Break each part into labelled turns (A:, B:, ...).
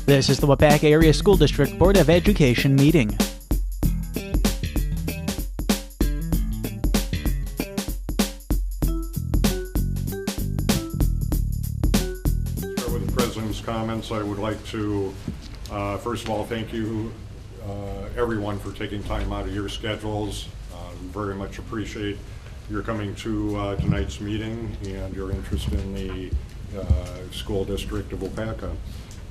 A: This is the Waupaca Area School District Board of Education meeting.
B: Start with the President's comments. I would like to, first of all, thank you, everyone, for taking time out of your schedules. Very much appreciate your coming to tonight's meeting and your interest in the school district of Waupaca.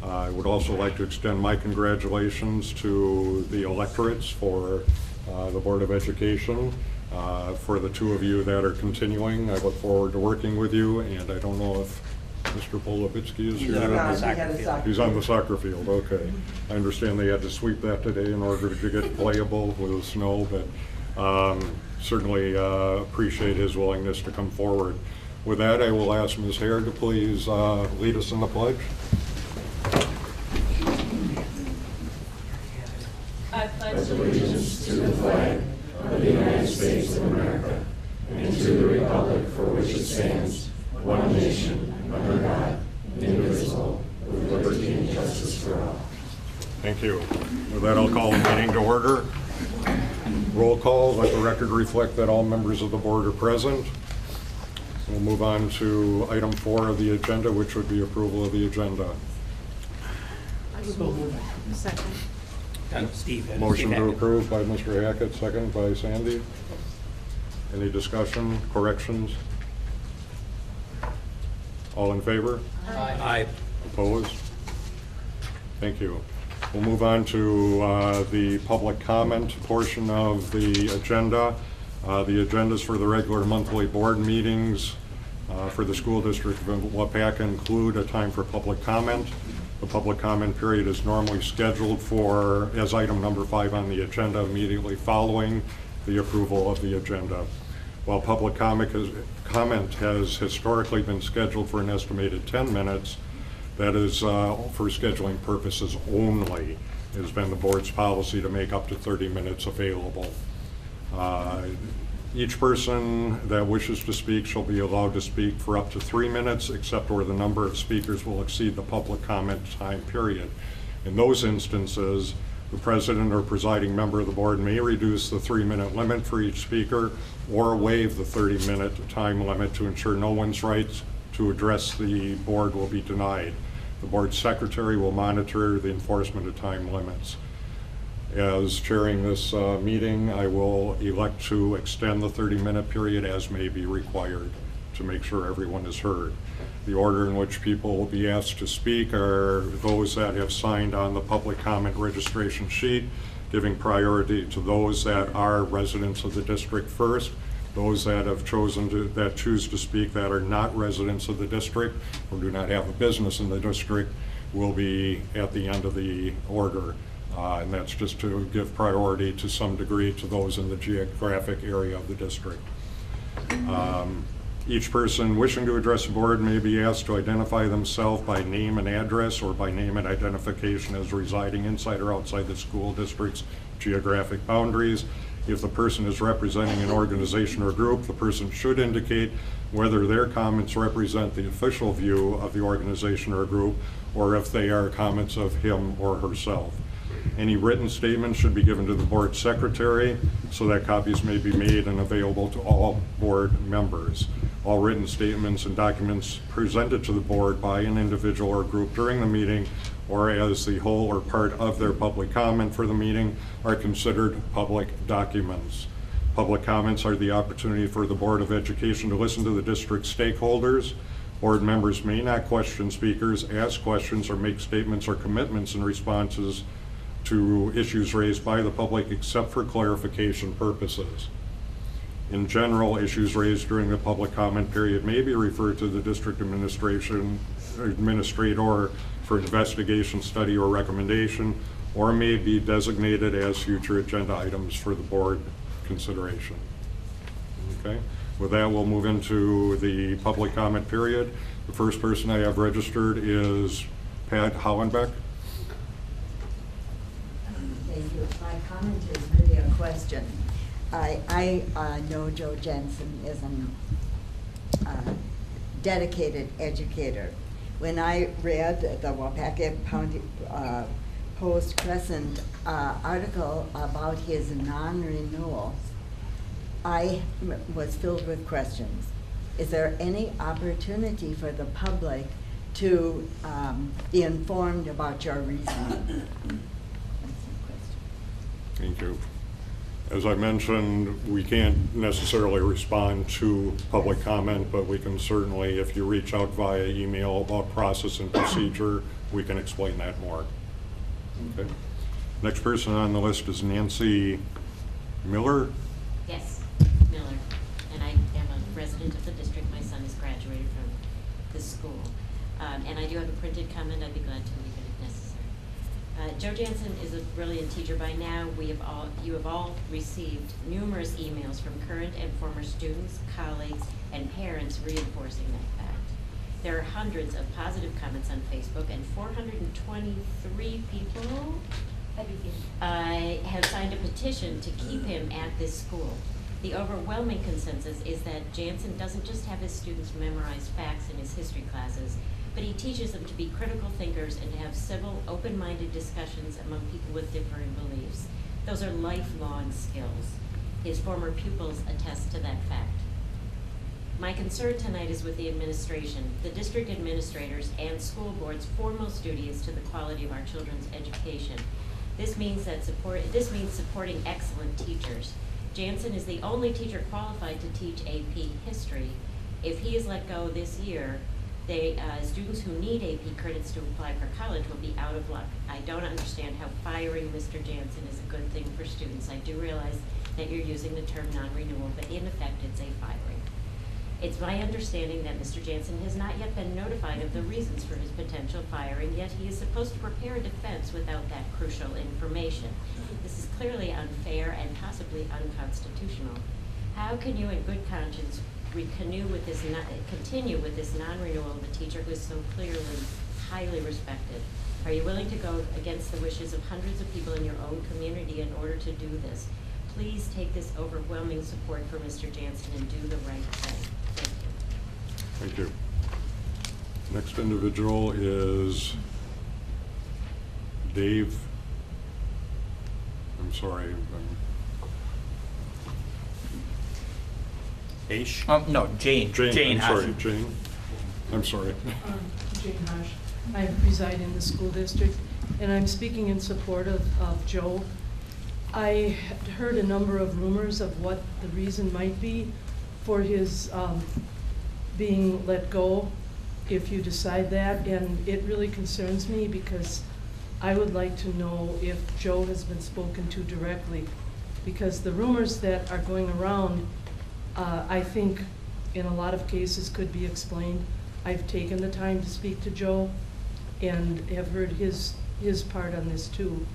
B: I would also like to extend my congratulations to the electorates for the Board of Education. For the two of you that are continuing, I look forward to working with you, and I don't know if Mr. Polovitsky is here. He's on the soccer field, okay. I understand they had to sweep that today in order to get playable with the snow, but certainly appreciate his willingness to come forward. With that, I will ask Ms. Hare to please lead us in the pledge.
C: I pledge allegiance to the flag of the United States of America and to the republic for which it stands, one nation, under God, indivisible, with liberty and justice for all.
B: Thank you. With that, I'll call the meeting to order. Roll call. Let the record reflect that all members of the board are present. We'll move on to item 4 of the agenda, which would be approval of the agenda.
D: Second.
B: Motion to approve by Mr. Hackett, second by Sandy. Any discussion, corrections? All in favor?
D: Aye.
B: Opposed? Thank you. We'll move on to the public comment portion of the agenda. The agendas for the regular monthly board meetings for the school district of Waupaca include a time for public comment. The public comment period is normally scheduled for, as item number 5 on the agenda, immediately following the approval of the agenda. While public comment has historically been scheduled for an estimated 10 minutes, that is for scheduling purposes only. It has been the board's policy to make up to 30 minutes available. Each person that wishes to speak shall be allowed to speak for up to 3 minutes, except where the number of speakers will exceed the public comment time period. In those instances, the president or presiding member of the board may reduce the 3-minute limit for each speaker or waive the 30-minute time limit to ensure no one's rights to address the board will be denied. The board secretary will monitor the enforcement of time limits. As chairing this meeting, I will elect to extend the 30-minute period as may be required to make sure everyone is heard. The order in which people will be asked to speak are those that have signed on the public comment registration sheet, giving priority to those that are residents of the district first. Those that have choose to speak that are not residents of the district or do not have a business in the district will be at the end of the order. And that's just to give priority to some degree to those in the geographic area of the district. Each person wishing to address the board may be asked to identify themselves by name and address or by name and identification as residing inside or outside the school district's geographic boundaries. If the person is representing an organization or group, the person should indicate whether their comments represent the official view of the organization or group or if they are comments of him or herself. Any written statements should be given to the board secretary so that copies may be made and available to all board members. All written statements and documents presented to the board by an individual or group during the meeting or as the whole or part of their public comment for the meeting are considered public documents. Public comments are the opportunity for the Board of Education to listen to the district stakeholders. Board members may not question speakers, ask questions, or make statements or commitments in responses to issues raised by the public except for clarification purposes. In general, issues raised during the public comment period may be referred to the district administrator for investigation, study, or recommendation, or may be designated as future agenda items for the board consideration. Okay, with that, we'll move into the public comment period. The first person I have registered is Pat Hollenbeck.
E: Thank you. My comment is really a question. I know Joe Jensen is a dedicated educator, when I read the Waupaca Post-Crescent article about his non-renewals, I was filled with questions. Is there any opportunity for the public to be informed about your reasoning?
B: Thank you. As I mentioned, we can't necessarily respond to public comment, but we can certainly, if you reach out via email about process and procedure, we can explain that more. Okay. Next person on the list is Nancy Miller.
D: Yes, Miller. And I am a resident of the district. My son has graduated from this school. And I do have a printed comment. I'd be glad to leave it if necessary. Joe Jansen is a brilliant teacher by now. You have all received numerous emails from current and former students, colleagues, and parents reinforcing that fact. There are hundreds of positive comments on Facebook, and 423 people have signed a petition to keep him at this school. The overwhelming consensus is that Jansen doesn't just have his students memorize facts in his history classes, but he teaches them to be critical thinkers and to have civil, open-minded discussions among people with differing beliefs. Those are lifelong skills. His former pupils attest to that fact. My concern tonight is with the administration. The district administrators and school board's foremost duty is to the quality of our children's education. This means supporting excellent teachers. Jansen is the only teacher qualified to teach AP History. If he is let go this year, students who need AP credits to apply for college will be out of luck. I don't understand how firing Mr. Jansen is a good thing for students. I do realize that you're using the term non-renewal, but in effect, it's a firing. It's my understanding that Mr. Jansen has not yet been notified of the reasons for his potential firing, yet he is supposed to prepare a defense without that crucial information. This is clearly unfair and possibly unconstitutional. How can you in good conscience continue with this non-renewal of a teacher who is so clearly highly respected? Are you willing to go against the wishes of hundreds of people in your own community in order to do this? Please take this overwhelming support for Mr. Jansen and do the right thing. Thank you.
B: Thank you. Next individual is Dave. I'm sorry.
F: Aish?
A: No, Jane.
B: Jane, I'm sorry,
A: Hash.
B: Jane. I'm sorry.
G: Jane Hosh. I reside in the school district, and I'm speaking in support of Joe. I had heard a number of rumors of what the reason might be for his being let go, if you decide that, and it really concerns me because I would like to know if Joe has been spoken to directly, because the rumors that are going around, I think in a lot of cases could be explained. I've taken the time to speak to Joe and have heard his part on this too.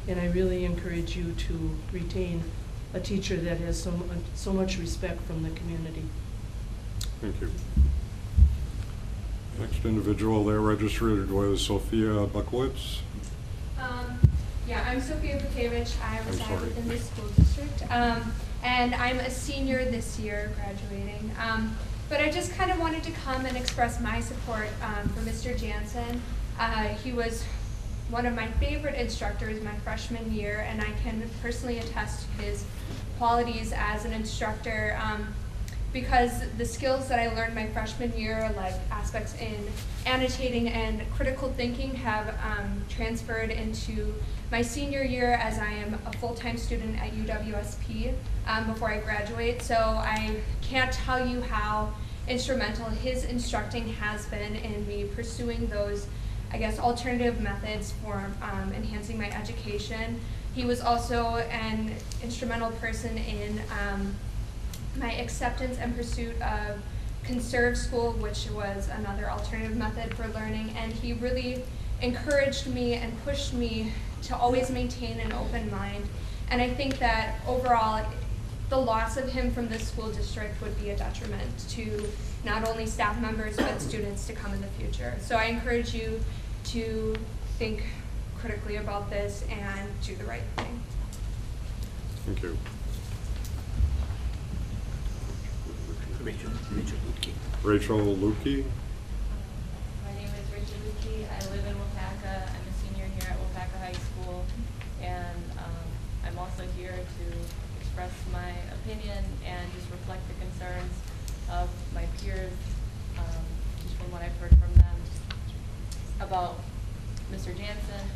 G: And I really encourage you to retain a teacher that has so much respect from the community.
B: Thank you. Next individual there registered was Sophia Buckowitz.
H: Yeah, I'm Sophia Bukevich. I
B: I'm
H: reside
B: sorry.
H: within this school district. And I'm a senior this year, graduating. But I just kind of wanted to come and express my support for Mr. Jansen. He was one of my favorite instructors my freshman year, and I can personally attest to his qualities as an instructor because the skills that I learned my freshman year, like aspects in annotating and critical thinking, have transferred into my senior year as I am a full-time student at UWSP before I graduate. So I can't tell you how instrumental his instructing has been in me pursuing those, I guess, alternative methods for enhancing my education. He was also an instrumental person in my acceptance and pursuit of conserved school, which was another alternative method for learning, and he really encouraged me and pushed me to always maintain an open mind. And I think that overall, the loss of him from this school district would be a detriment to not only staff members, but students to come in the future. So I encourage you to think critically about this and do the right thing.
B: Thank you.
F: Rachel Lutke.
B: Rachel Lukey.
I: My name is
F: Suzuki. I live in Waupaca. I'm a senior here at Waupaca High School, and I'm also here to express my opinion and just reflect the concerns of my peers, just from what I've heard from them about Mr. Jansen.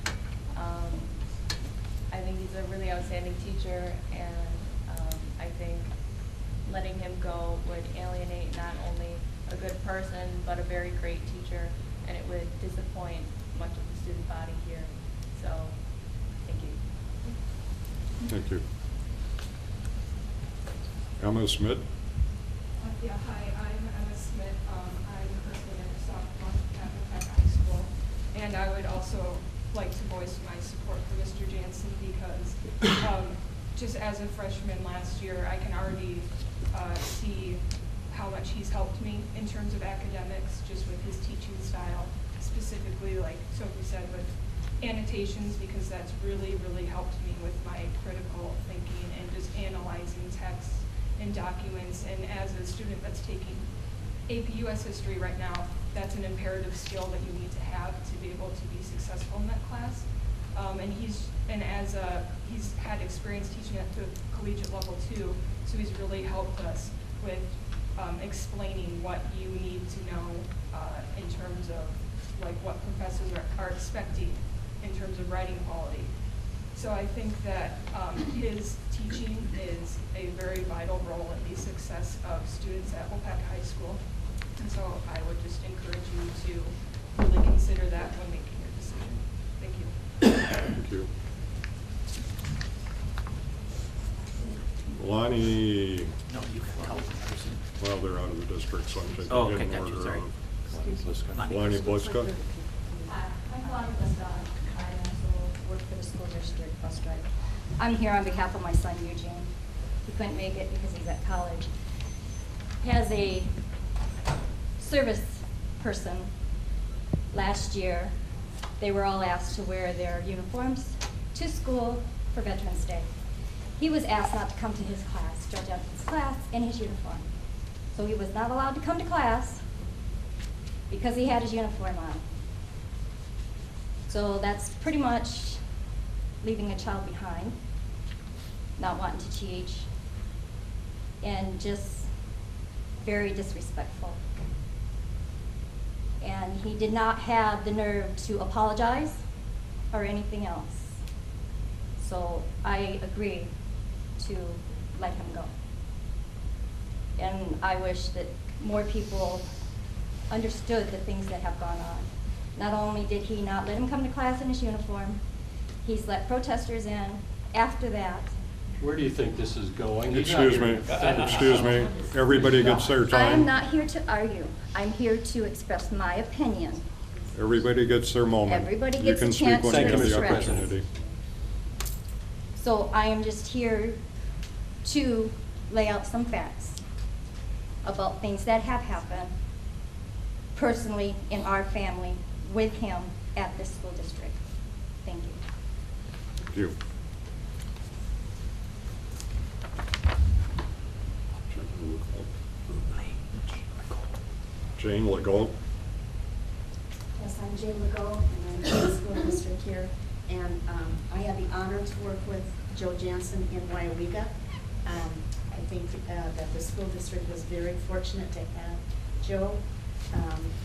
F: I think he's a really outstanding teacher, and I think letting him go would alienate not only a good person, but a very great teacher, and it would disappoint much of the student body here. So, thank you.
B: Thank you. Emma Smith.
I: Yeah, hi, I'm Emma Smith. I'm currently a sophomore at Waupaca High School. And I would also like to voice my support for Mr. Jansen because just as a freshman last year, I can already see how much he's helped me in terms of academics, just with his teaching style, specifically, like Sophie said, with annotations, because that's really, really helped me with my critical thinking and just analyzing texts and documents. And as a student that's taking AP US history right now, that's an imperative skill that you need to have to be able to be successful in that class. And he's had experience teaching at the collegiate level too, so he's really helped us with explaining what you need to know in terms of like what professors are expecting in terms of writing quality. So I think that his teaching is a very vital role in the success of students at Waupaca High School. And so I would just encourage you to really consider that when making your decision. Thank you.
B: Thank you. Lonnie.
A: No, you can tell the person.
B: Well, they're out of the district, so I'm taking
A: Oh,
B: it
A: okay,
B: in
A: got you,
B: order
A: sorry.
B: of Lonnie Bliska.
J: I'm Lonnie Bliska. I also work for the school district bus driver. I'm here on behalf of my son Eugene. He couldn't make it because he's at college. As a service person, last year, they were all asked to wear their uniforms to school for Veterans Day. He was asked not to come to his class, Joe Jensen's class, in his uniform. So he was not allowed to come to class because he had his uniform on. So that's pretty much leaving a child behind, not wanting to teach, and just very disrespectful. And he did not have the nerve to apologize or anything else. So I agree to let him go. And I wish that more people understood the things that have gone on. Not only did he not let him come to class in his uniform, he's let protesters in after that.
K: Where do you think this is going? He's not
B: Excuse me,
K: here to defend
B: excuse me. Everybody gets their
J: I'm
B: time.
J: not here to argue. I'm here to express my opinion.
B: Everybody gets their moment.
J: Everybody
B: You
J: gets
B: can
J: a
B: speak
J: chance
B: when
K: to
B: you have the
K: express.
B: opportunity.
J: So I am just here to lay out some facts about things that have happened personally in our family with him at this school district. Thank you.
B: Thank you. Jane Legault.
L: Yes, I'm Jane Legault, and I'm in the school district here. And I have the honor to work with Joe Jansen in Waupaca. I think that the school district was very fortunate to have Joe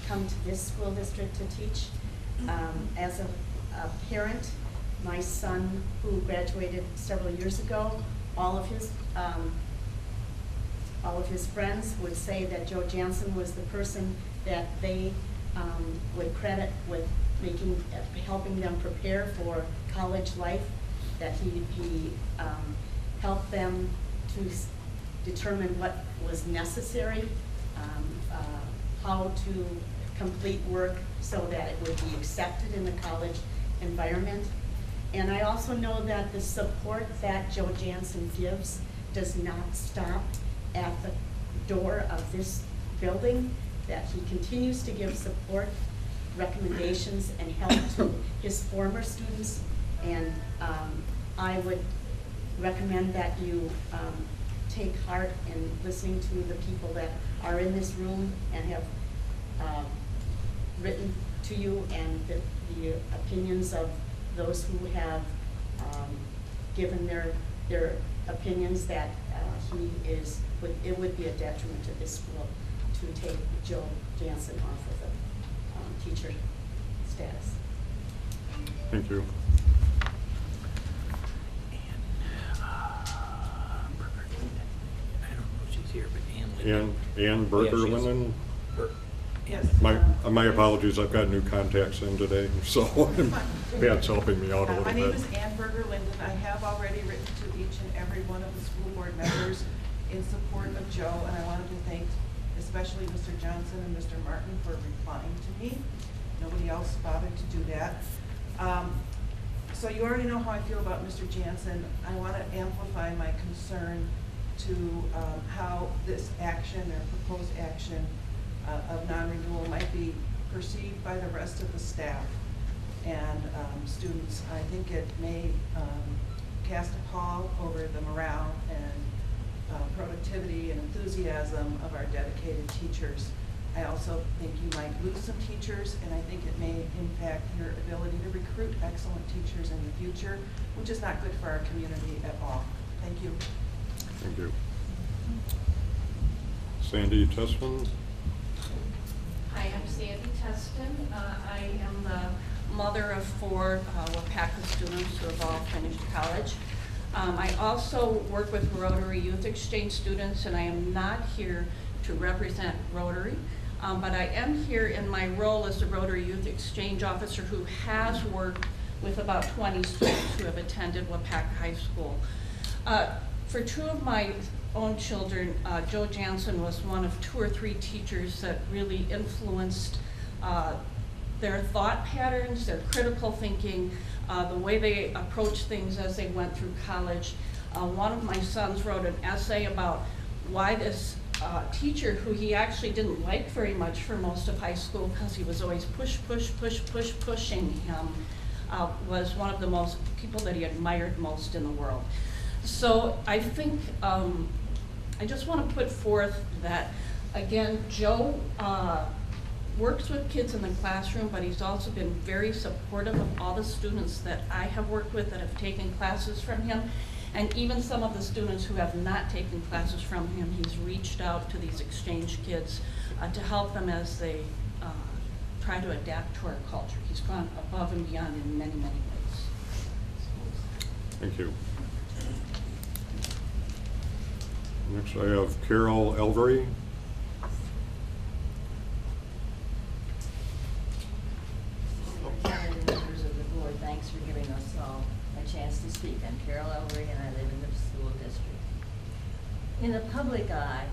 L: come to this school district to teach. As a parent, my son, who graduated several years ago, all of his friends would say that Joe Jansen was the person that they would credit with helping them prepare for college life, that he helped them to determine what was necessary, how to complete work so that it would be accepted in the college environment. And I also know that the support that Joe Jansen gives does not stop at the door of this building, that he continues to give support, recommendations, and help to his former students. And I would recommend that you take heart in listening to the people that are in this room and have written to you and the opinions of those who have given their opinions that it would be a detriment to this school to take Joe Jansen off of the teacher status.
B: Thank you.
A: I don't know if she's here, but
B: Ann Berger-Linden?
M: Yes.
B: My apologies, I've got new contacts in today, so Pat's helping me out a little
M: My
B: bit.
M: name is Ann Berger-Linden. I have already written to each and every one of the school board members in support of Joe, and I wanted to thank especially Mr. Johnson and Mr. Martin for replying to me. Nobody else bothered to do that. So you already know how I feel about Mr. Jansen. I want to amplify my concern to how this action or proposed action of non-renewal might be perceived by the rest of the staff and students. I think it may cast a pall over the morale and productivity and enthusiasm of our dedicated teachers. I also think you might lose some teachers, and I think it may impact your ability to recruit excellent teachers in the future, which is not good for our community at all. Thank you.
B: Thank you. Sandy Tessman?
N: Hi, I'm Sandy Teston. I am the mother of 4 Waupaca students who have all finished college. I also work with Rotary Youth Exchange students, and I am not here to represent Rotary, but I am here in my role as the Rotary Youth Exchange officer who has worked with about 20 students who have attended Waupaca High School. For 2 of my own children, Joe Jansen was one of 2 or 3 teachers that really influenced their thought patterns, their critical thinking, the way they approached things as they went through college. One of my sons wrote an essay about why this teacher, who he actually didn't like very much for most of high school because he was always pushing him, was one of the most people that he admired most in the world. So I think I just want to put forth that, again, Joe works with kids in the classroom, but he's also been very supportive of all the students that I have worked with that have taken classes from him. And even some of the students who have not taken classes from him, he's reached out to these exchange kids to help them as they try to adapt to our culture. He's gone above and beyond in many, many ways.
B: Thank you. Next I have Carol Elvery.
O: Members of the board, thanks for giving us all a chance to speak. I'm Carol Elvery and I live in the school district. In the public eye,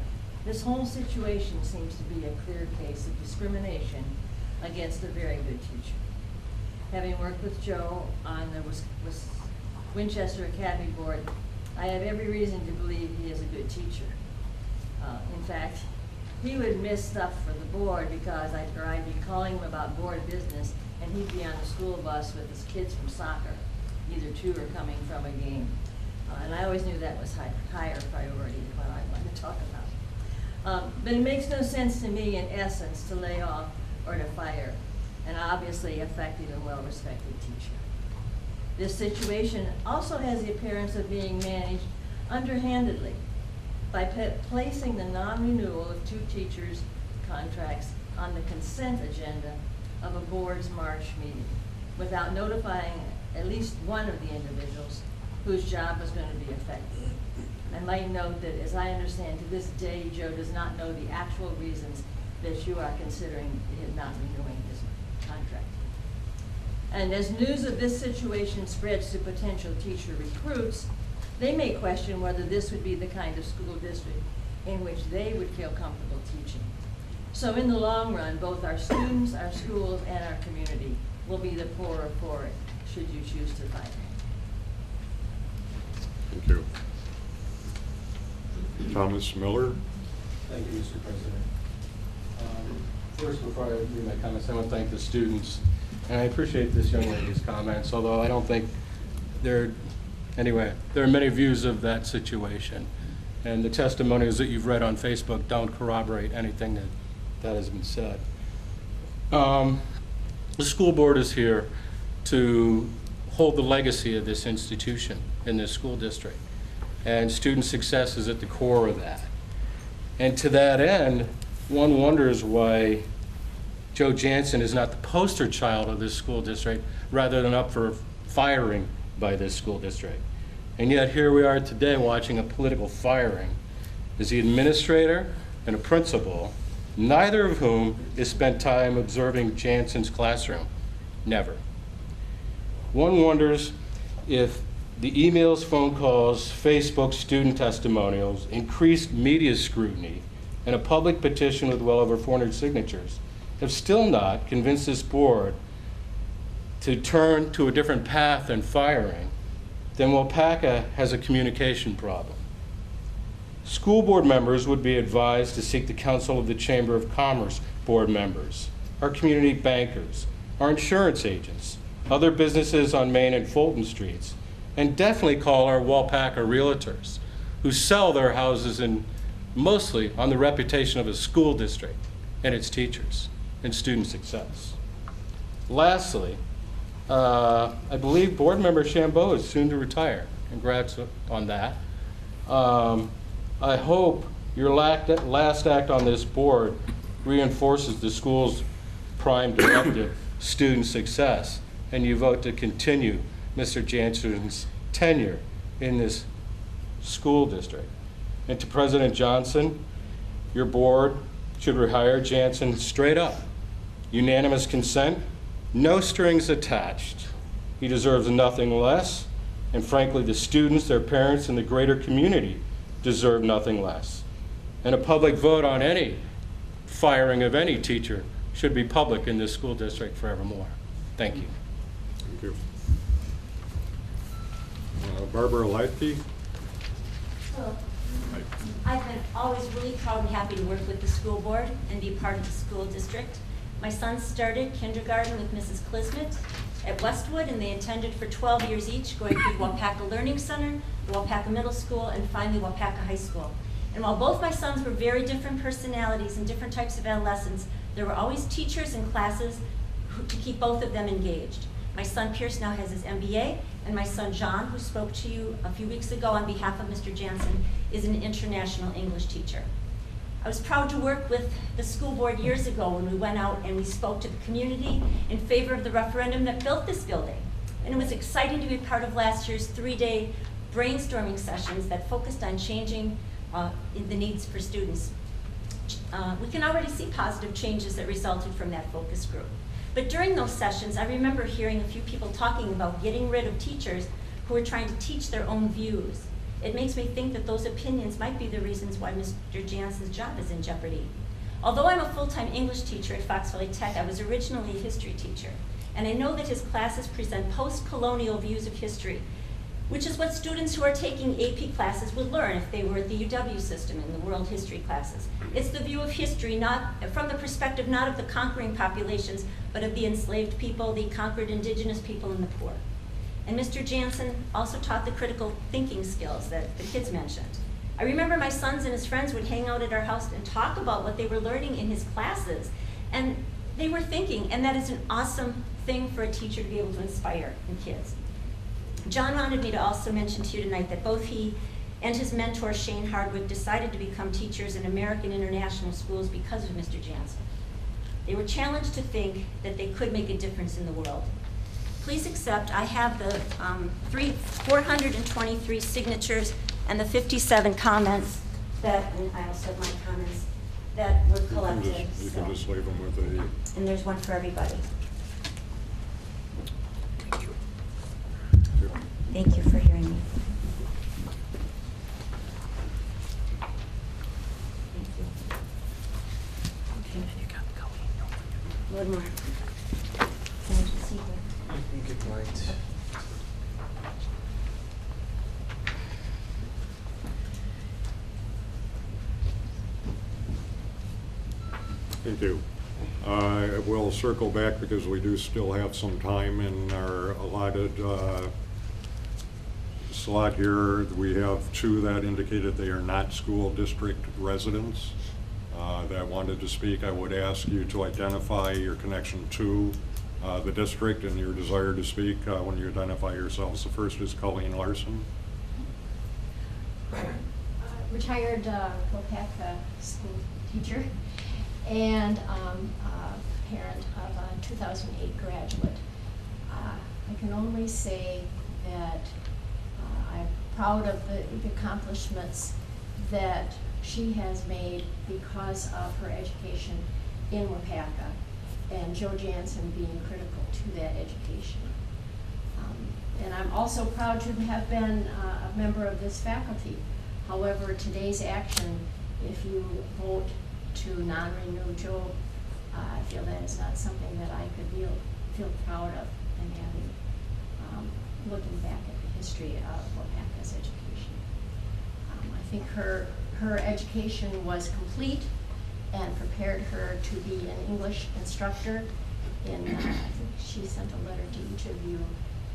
O: this whole situation seems to be a clear case of discrimination against a very good teacher. Having worked with Joe on the Winchester Academy board, I have every reason to believe he is a good teacher. In fact, he would miss stuff for the board because I'd be calling him about board business, and he'd be on the school bus with his kids from soccer, either 2 are coming from a game. And I always knew that was higher priority than what I wanted to talk about. But it makes no sense to me, in essence, to lay off or to fire an obviously effective and well-respected teacher. This situation also has the appearance of being managed underhandedly by placing the non-renewal of 2 teachers' contracts on the consent agenda of a board's March meeting without notifying at least one of the individuals whose job was going to be affected. I might note that, as I understand, to this day, Joe does not know the actual reasons that you are considering his not renewing his contract. And as news of this situation spreads to potential teacher recruits, they may question whether this would be the kind of school district in which they would feel comfortable teaching. So in the long run, both our students, our schools, and our community will be the poorer for it, should you choose to fire him.
B: Thank you. Thomas Miller.
K: Thank you, Mr. President. First, before I read my comments, I want to thank the students. And I appreciate this young lady's comments, although I don't think anyway, there are many views of that situation. And the testimonials that you've read on Facebook don't corroborate anything that has been said. The school board is here to hold the legacy of this institution in this school district. And student success is at the core of that. And to that end, one wonders why Joe Jansen is not the poster child of this school district rather than up for firing by this school district. And yet here we are today watching a political firing as the administrator and a principal, neither of whom has spent time observing Jansen's classroom. Never. One wonders if the emails, phone calls, Facebook student testimonials, increased media scrutiny, and a public petition with well over 400 signatures have still not convinced this board to turn to a different path than firing, then Waupaca has a communication problem. School board members would be advised to seek the counsel of the Chamber of Commerce board members, our community bankers, our insurance agents, other businesses on Main and Fulton Streets, and definitely call our Waupaca realtors who sell their houses in mostly on the reputation of a school district and its teachers and student success. Lastly, I believe board member Chambeau is soon to retire. Congrats on that. I hope your last act on this board reinforces the school's prime directive, student success, and you vote to continue Mr. Jansen's tenure in this school district. And to President Johnson, your board should rehire Jansen straight up. Unanimous consent, no strings attached. He deserves nothing less, and frankly, the students, their parents, and the greater community deserve nothing less. And a public vote on any firing of any teacher should be public in this school district forevermore. Thank you.
B: Thank you. Barbara Leitke.
P: Hello. I've been always really proud and happy to work with the school board and be part of the school district. My son started kindergarten with Mrs. Klismet at Westwood, and they attended for 12 years each, going through Waupaca Learning Center, Waupaca Middle School, and finally Waupaca High School. And while both my sons were very different personalities and different types of adolescents, there were always teachers and classes to keep both of them engaged. My son Pierce now has his MBA, and my son John, who spoke to you a few weeks ago on behalf of Mr. Jansen, is an international English teacher. I was proud to work with the school board years ago when we went out and we spoke to the community in favor of the referendum that built this building. And it was exciting to be part of last year's 3-day brainstorming sessions that focused on changing the needs for students. We can already see positive changes that resulted from that focus group. But during those sessions, I remember hearing a few people talking about getting rid of teachers who were trying to teach their own views. It makes me think that those opinions might be the reasons why Mr. Jansen's job is in jeopardy. Although I'm a full-time English teacher at Fox Valley Tech, I was originally a history teacher. And I know that his classes present post-colonial views of history, which is what students who are taking AP classes would learn if they were at the UW system in the world history classes. It's the view of history not from the perspective not of the conquering populations, but of the enslaved people, the conquered indigenous people, and the poor. And Mr. Jansen also taught the critical thinking skills that the kids mentioned. I remember my sons and his friends would hang out at our house and talk about what they were learning in his classes. And they were thinking, and that is an awesome thing for a teacher to be able to inspire in kids. John wanted me to also mention to you tonight that both he and his mentor, Shane Hardwick, decided to become teachers in American international schools because of Mr. Jansen. They were challenged to think that they could make a difference in the world. Please accept, I have the 423 signatures and the 57 comments that, and I also have my comments, that were collected.
B: You can just leave them with a...
P: And there's one for everybody.
B: Thank you.
P: Thank you for hearing me. Thank you. One more. Can I just see here?
C: Good night.
B: Thank you. We'll circle back because we do still have some time in our allotted slot here. We have two that indicated they are not school district residents that wanted to speak. I would ask you to identify your connection to the district and your desire to speak when you identify yourselves. The first is Colleen Larson.
Q: Retired Waupaca school teacher and parent of a 2008 graduate. I can only say that I'm proud of the accomplishments that she has made because of her education in Waupaca, and Joe Jansen being critical to that education. And I'm also proud to have been a member of this faculty. However, today's action, if you vote to non-renew Joe, I feel that is not something that I could feel proud of in having, looking back at the history of Waupaca's education. I think her education was complete and prepared her to be an English instructor. I think she sent a letter to each of you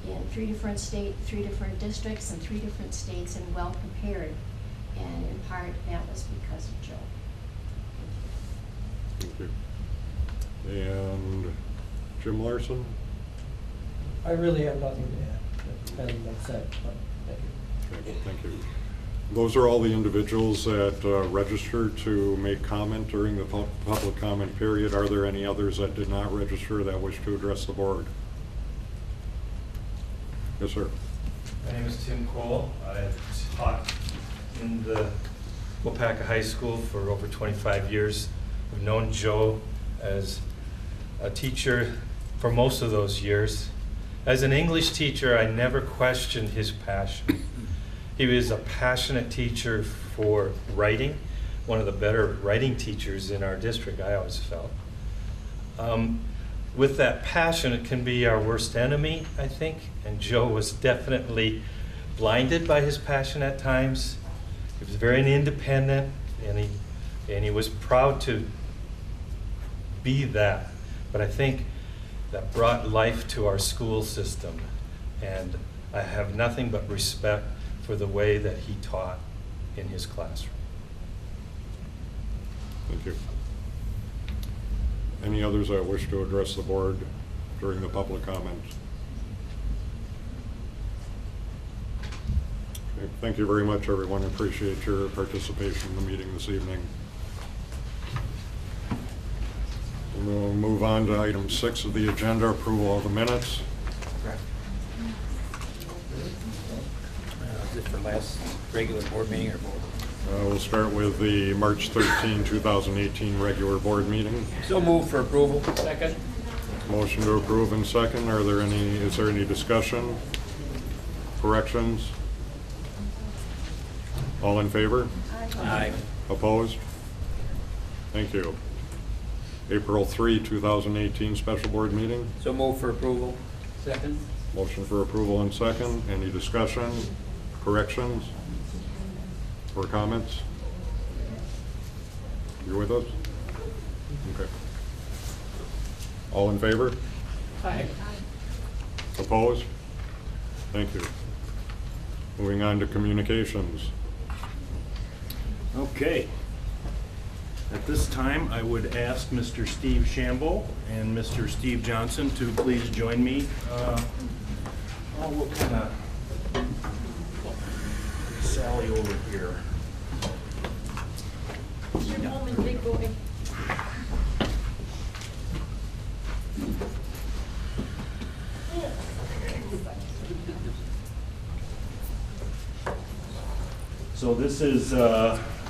Q: in 3 different districts and 3 different states, and well prepared. And in part, that was because of Joe.
B: Thank you. And Jim Larson?
R: I really have nothing to add. That's been said, but thank you.
B: Okay, thank you. Those are all the individuals that registered to make comment during the public comment period. Are there any others that did not register that wish to address the board? Yes, sir.
S: My name is Tim Cole. I've taught in the Waupaca High School for over 25 years. I've known Joe as a teacher for most of those years. As an English teacher, I never questioned his passion. He was a passionate teacher for writing, one of the better writing teachers in our district, I always felt. With that passion, it can be our worst enemy, I think, and Joe was definitely blinded by his passion at times. He was very independent, and he was proud to be that. But I think that brought life to our school system, and I have nothing but respect for the way that he taught in his classroom.
B: Thank you. Any others that wish to address the board during the public comments? Okay, thank you very much, everyone. I appreciate your participation in the meeting this evening. We'll move on to item 6 of the agenda, approval of the minutes.
T: Is it for last regular board meeting or board?
B: We'll start with the March 13, 2018 regular board meeting.
T: So moved for approval. Second.
B: Motion to approve and second. Is there any discussion? Corrections? All in favor?
T: Aye.
B: Opposed? Thank you. April 3, 2018 special board meeting.
T: So moved for approval. Second.
B: Motion for approval and second. Any discussion? Corrections? Or comments? You're with us? Okay. All in favor?
T: Aye.
B: Opposed? Thank you. Moving on to communications.
U: Okay. At this time, I would ask Mr. Steve Shambo and Mr. Steve Johnson to please join me. We'll kind of Sally over here.
D: Your moment, big boy.
U: So this is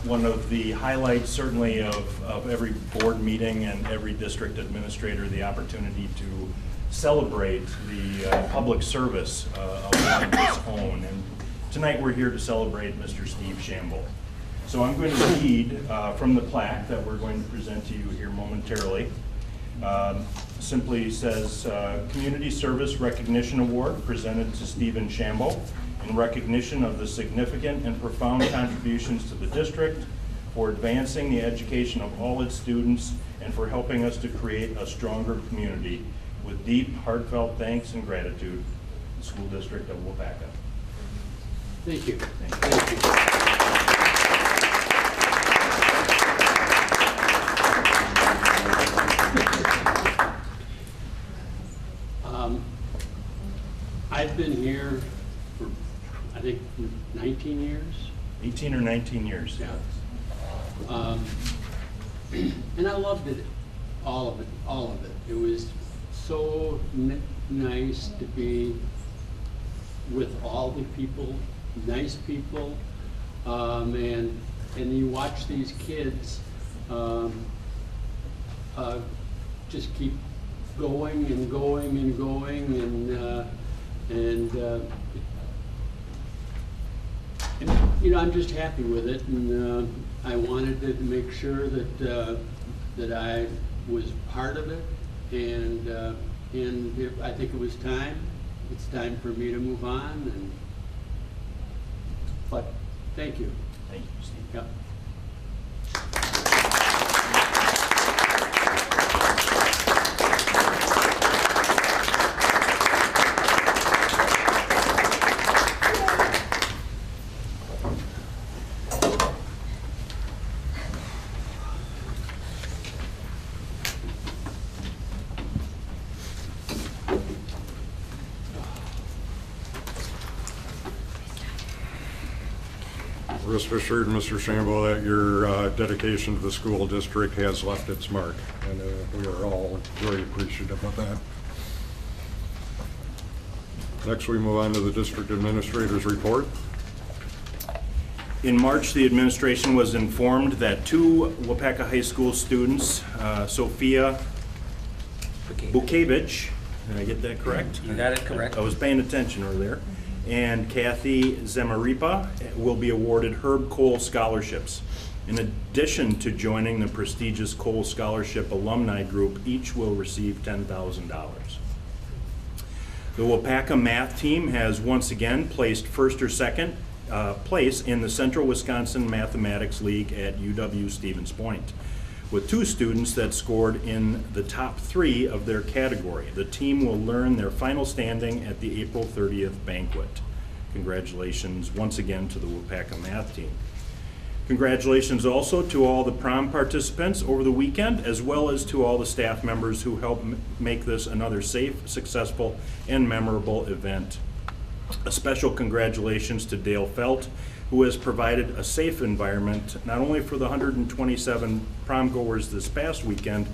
U: one of the highlights, certainly, of every board meeting and every district administrator, the opportunity to celebrate the public service of one's own. And tonight we're here to celebrate Mr. Steve Shambo. So I'm going to read from the plaque that we're going to present to you here momentarily. Simply says, Community Service Recognition Award presented to Stephen Shambo in recognition of the significant and profound contributions to the district, for advancing the education of all its students, and for helping us to create a stronger community. With deep, heartfelt thanks and gratitude, the School District of Waupaca.
T: Thank you.
U: Thank you.
T: I've been here for, I think, 19 years.
U: 18 or 19 years.
T: Yeah. And I loved it, all of it. It was so nice to be with all the people, nice people, and you watch these kids just keep going and going and going, and you know, I'm just happy with it, and I wanted to make sure that that I was part of it, and I think it was time. It's time for me to move on, but thank you.
U: Thank you, Steve.
T: Yep.
B: Rest assured, Mr. Shambo, that your dedication to the school district has left its mark, and we are all very appreciative of that. Next, we move on to the district administrator's report.
U: In March, the administration was informed that 2 Waupaca High School students, Sophia Bukevich, did I get that correct?
E: You got it correct.
U: I was paying attention earlier. And Kathy Zemaripa will be awarded Herb Cole scholarships. In addition to joining the prestigious Cole Scholarship alumni group, each will receive $10,000. The Waupaca math team has once again placed first or second place in the Central Wisconsin Mathematics League at UW Stevens Point, with 2 students that scored in the top 3 of their category. The team will learn their final standing at the April 30th banquet. Congratulations once again to the Waupaca math team. Congratulations also to all the prom participants over the weekend, as well as to all the staff members who helped make this another safe, successful, and memorable event. A special congratulations to Dale Felt, who has provided a safe environment not only for the 127 prom goers this past weekend,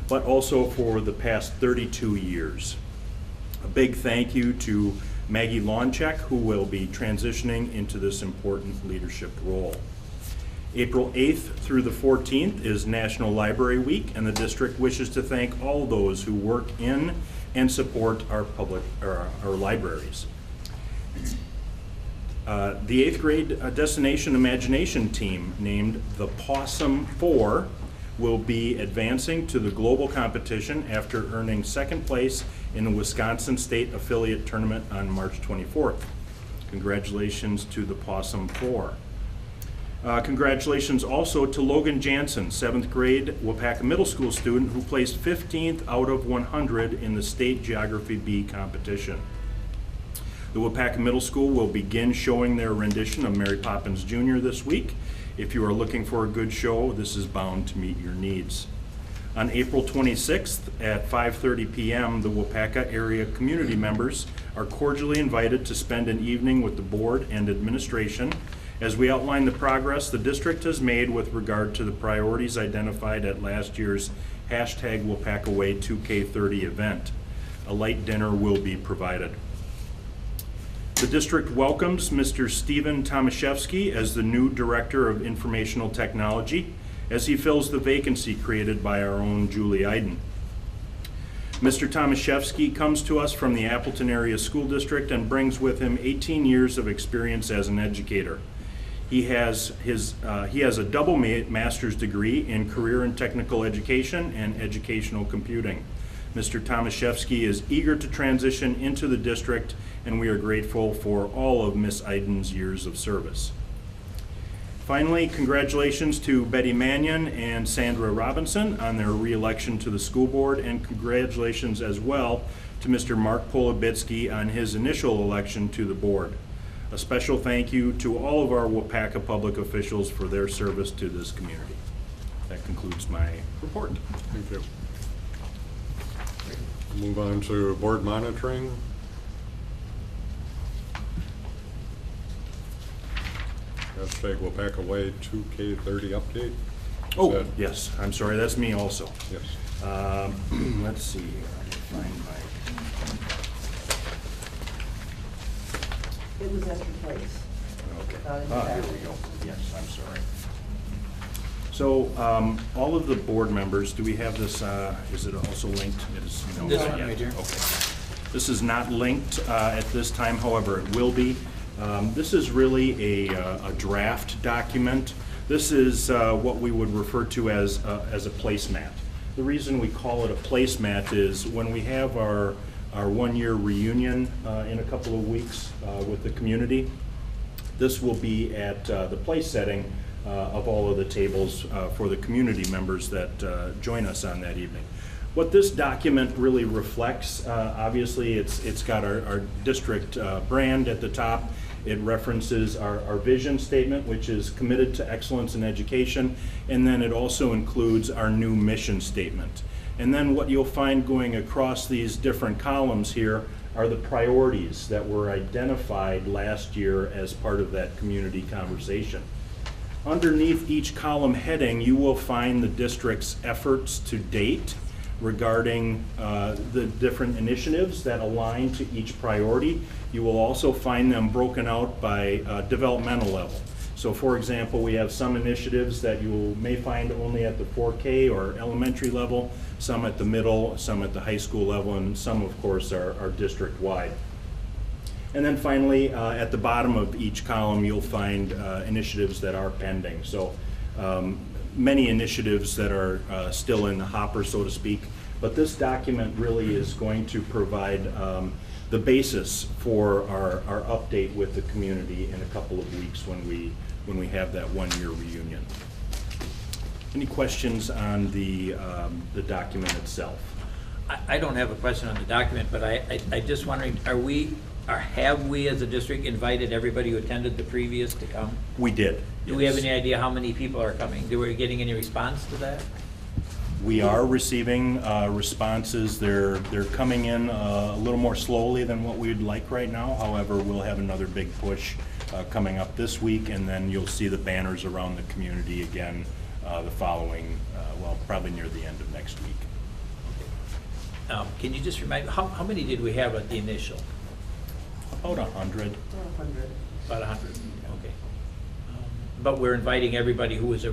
U: but also for the past 32 years. A big thank you to Maggie Lawncheck, who will be transitioning into this important leadership role. April 8th through the 14th is National Library Week, and the district wishes to thank all those who work in and support our libraries. The 8th grade Destination Imagination team, named the Possum 4, will be advancing to the global competition after earning 2nd place in the Wisconsin State Affiliate Tournament on March 24th. Congratulations to the Possum 4. Congratulations also to Logan Jansen, 7th grade Waupaca Middle School student who placed 15th out of 100 in the State Geography B competition. The Waupaca Middle School will begin showing their rendition of Mary Poppins Jr. this week. If you are looking for a good show, this is bound to meet your needs. On April 26th at 5:30 p.m., the Waupaca area community members are cordially invited to spend an evening with the board and administration as we outline the progress the district has made with regard to the priorities identified at last year's #WaupacaWay 2K30 event. A light dinner will be provided. The district welcomes Mr. Stephen Tomaszewski as the new Director of Informational Technology as he fills the vacancy created by our own Julie Iden. Mr. Tomaszewski comes to us from the Appleton Area School District and brings with him 18 years of experience as an educator. He has a double master's degree in career and technical education and educational computing. Mr. Tomaszewski is eager to transition into the district, and we are grateful for all of Ms. Iden's years of service. Finally, congratulations to Betty Mannion and Sandra Robinson on their re-election to the school board, and congratulations as well to Mr. Mark Polobitsky on his initial election to the board. A special thank you to all of our Waupaca public officials for their service to this community. That concludes my report.
B: Thank you. Move on to board monitoring. Hashtag Waupaca Way 2K30 update.
U: Oh,
B: Is that-
U: yes, I'm sorry, that's me also.
B: Yes.
U: Let's see here, let me find
M: It was at your place.
U: my, okay. Here we go, yes, I'm sorry. So, all of the board members, do we have this, is it also linked? It is, no,
E: This
U: not
E: one
U: yet.
E: right here.
U: Okay. This is not linked at this time, however, it will be. This is really a draft document. This is what we would refer to as a placemat. The reason we call it a placemat is when we have our one-year reunion in a couple of weeks with the community, this will be at the place setting of all of the tables for the community members that join us on that evening. What this document really reflects, obviously it's got our district brand at the top. It references our vision statement, which is committed to excellence in education, and then it also includes our new mission statement. And then what you'll find going across these different columns here are the priorities that were identified last year as part of that community conversation. Underneath each column heading, you will find the district's efforts to date regarding the different initiatives that align to each priority. You will also find them broken out by developmental level. So for example, we have some initiatives that you may find only at the 4K or elementary level, some at the middle, some at the high school level, and some of course are district-wide. And then finally, at the bottom of each column, you'll find initiatives that are pending. So many initiatives that are still in the hopper, so to speak, but this document really is going to provide the basis for our update with the community in a couple of weeks when we have that one-year reunion. Any questions on the document itself?
E: I don't have a question on the document, but I just wondering, have we as a district invited everybody who attended the previous to come?
U: We did.
E: Do we have any idea how many people are coming? Do we getting any response to that?
U: We are receiving responses. They're coming in a little more slowly than what we'd like right now. However, we'll have another big push coming up this week, and then you'll see the banners around the community again the following, well, probably near the end of next week.
E: Can you just remind me, how many did we have at the initial?
U: About 100.
E: About 100, okay. But we're inviting everybody who was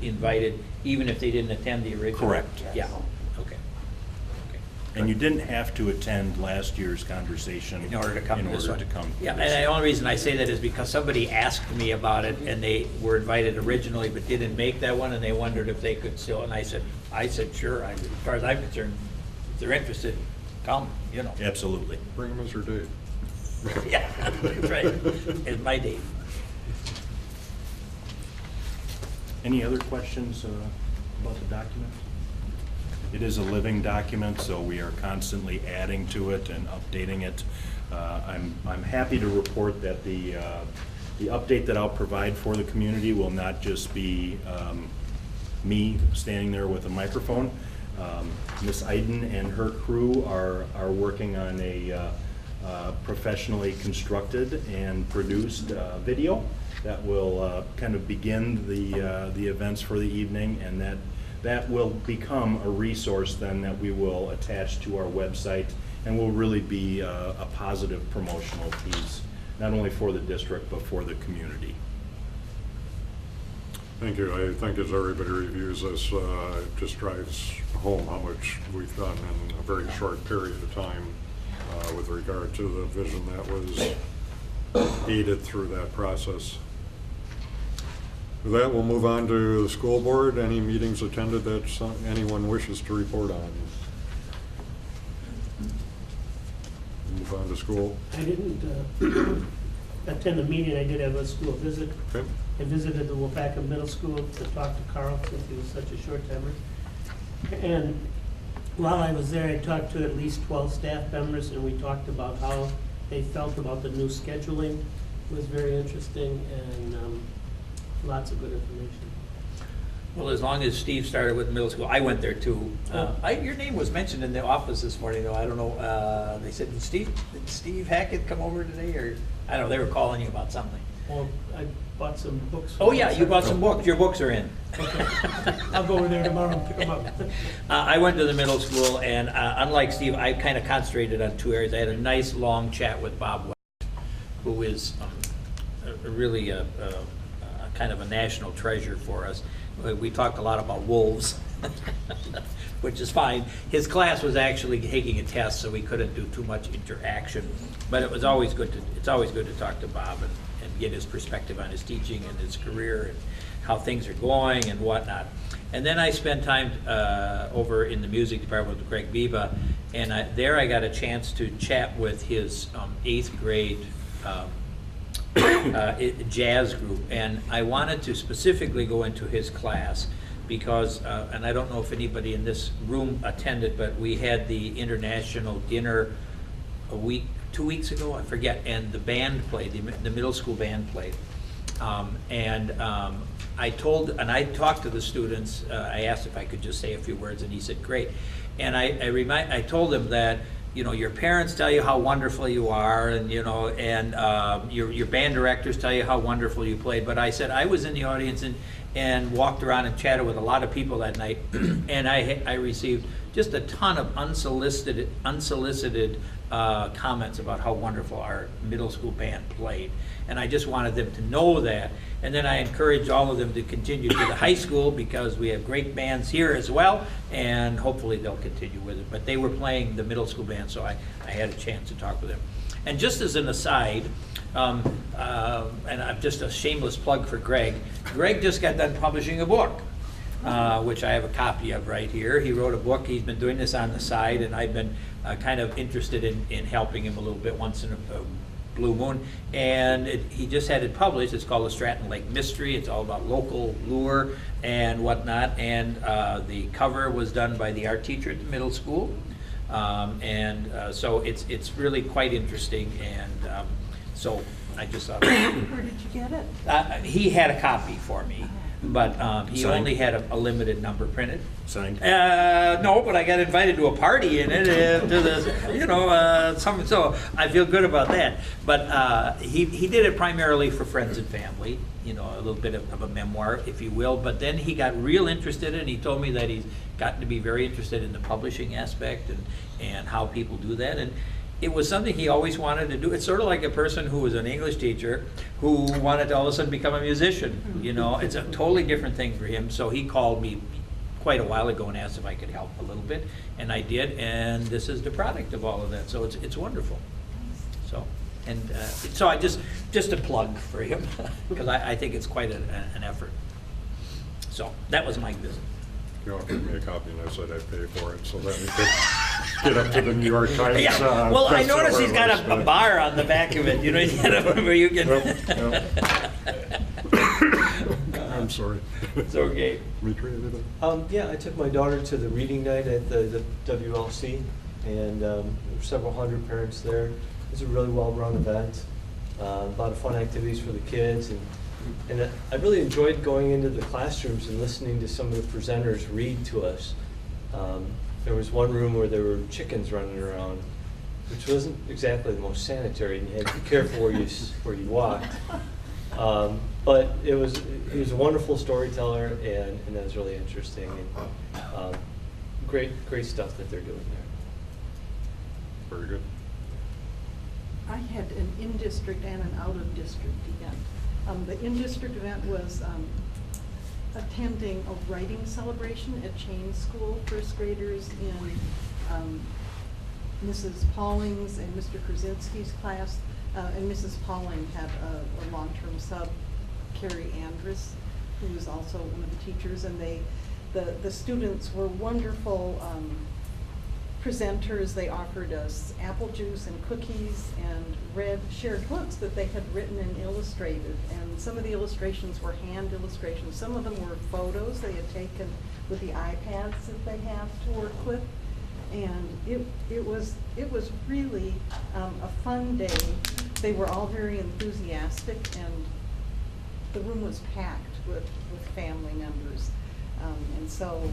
E: invited, even if they didn't attend the original?
U: Correct.
E: Yeah, okay.
U: And you didn't have to attend last year's conversation
E: In order to come to this one. Yeah,
U: to
E: and
U: this.
E: the only reason I say that is because somebody asked me about it, and they were invited originally but didn't make that one, and they wondered if they could still, and I said sure, as far as I'm concerned, if they're interested, come, you know.
U: Absolutely.
B: Bring them as your date.
E: Yeah, that's right, it's my date.
U: Any other questions about the document? It is a living document, so we are constantly adding to it and updating it. I'm happy to report that the update that I'll provide for the community will not just be me standing there with a microphone. Ms. Iden and her crew are working on a professionally constructed and produced video that will kind of begin the events for the evening, and that will become a resource then that we will attach to our website and will really be a positive promotional piece, not only for the district but for the community.
B: Thank you. I think as everybody reviews this, it just drives home how much we've done in a very short period of time with regard to the vision that was aided through that process. With that, we'll move on to the school board. Any meetings attended that anyone wishes to report on? Move on to school.
V: I didn't attend the meeting. I did have a school visit.
B: Okay.
V: I visited the Waupaca Middle School to talk to Carl since he was such a short-timer. And while I was there, I talked to at least 12 staff members, and we talked about how they felt about the new scheduling. It was very interesting, and lots of good information.
E: Well, as long as Steve started with middle school, I went there too. Your name was mentioned in the office this morning, though. I don't know, they said, did Steve Hackett come over today? Or, I don't know, they were calling you about something.
V: Well, I bought some books.
E: Oh, yeah, you bought some books. Your books are in.
V: I'll go over there tomorrow and pick them up.
E: I went to the middle school, and unlike Steve, I kind of concentrated on two areas. I had a nice long chat with Bob West, who is really a kind of a national treasure for us. We talked a lot about wolves, which is fine. His class was actually taking a test, so we couldn't do too much interaction. But it was always good to, it's always good to talk to Bob and get his perspective on his teaching and his career and how things are going and whatnot. And then I spent time over in the music department with Greg Biba, and there I got a chance to chat with his 8th grade jazz group. And I wanted to specifically go into his class because, and I don't know if anybody in this room attended, but we had the international dinner a week, 2 weeks ago, I forget, and the band played, the middle school band played. I talked to the students. I asked if I could just say a few words, and he said, great. And I told him that, you know, your parents tell you how wonderful you are, and you know, and your band directors tell you how wonderful you played. But I said I was in the audience and walked around and chatted with a lot of people that night, and I received just a ton of unsolicited comments about how wonderful our middle school band played. And I just wanted them to know that. And then I encouraged all of them to continue to the high school because we have great bands here as well, and hopefully they'll continue with it. But they were playing the middle school band, so I had a chance to talk with them. And just as an aside, and I'm just a shameless plug for Greg. Greg just got done publishing a book, which I have a copy of right here. He wrote a book. He's been doing this on the side, and I've been kind of interested in helping him a little bit once in a blue moon. And he just had it published. It's called The Stratton Lake Mystery. It's all about local lure and whatnot. And the cover was done by the art teacher at the middle school. So it's really quite interesting. And so I just thought.
M: Where did you get it?
E: He had a copy for me. But he only had a limited number printed.
U: Signed?
E: No, but I got invited to a party in it, to the, you know, so I feel good about that. But he did it primarily for friends and family, you know, a little bit of a memoir, if you will. But then he got real interested in it, and he told me that he's gotten to be very interested in the publishing aspect and how people do that. And it was something he always wanted to do. It's sort of like a person who was an English teacher who wanted to all of a sudden become a musician. You know, it's a totally different thing for him. So he called me quite a while ago and asked if I could help a little bit, and I did. And this is the product of all of that. So it's wonderful. So so I just a plug for him because I think it's quite an effort. So that was my visit.
B: You offered me a copy and I said I'd pay for it, so that we could get up to the New York Times.
E: Yeah. Well, I noticed he's got a bar on the back of it, you know, where you can.
B: I'm sorry.
E: It's okay.
R: Yeah, I took my daughter to the reading night at the WLC, and there were several hundred parents there. It was a really well-run event, a lot of fun activities for the kids, and I really enjoyed going into the classrooms and listening to some of the presenters read to us. There was one room where there were chickens running around, which wasn't exactly the most sanitary, and you had to be careful where you walked. But he was a wonderful storyteller, and that was really interesting. And great stuff that they're doing there.
B: Very good.
G: I had an in-district and an out-of-district event. The in-district event was attending a writing celebration at Chain School, first graders in Mrs. Pauling's and Mr. Krasinski's class, and Mrs. Pauling had a long-term sub, Carrie Andrus, who was also one of the teachers, and the students were wonderful presenters. They offered us apple juice and cookies and shared books that they had written and illustrated. And some of the illustrations were hand illustrations. Some of them were photos they had taken with the iPads that they have to work with. And it was really a fun day. They were all very enthusiastic, and the room was packed with family members. And so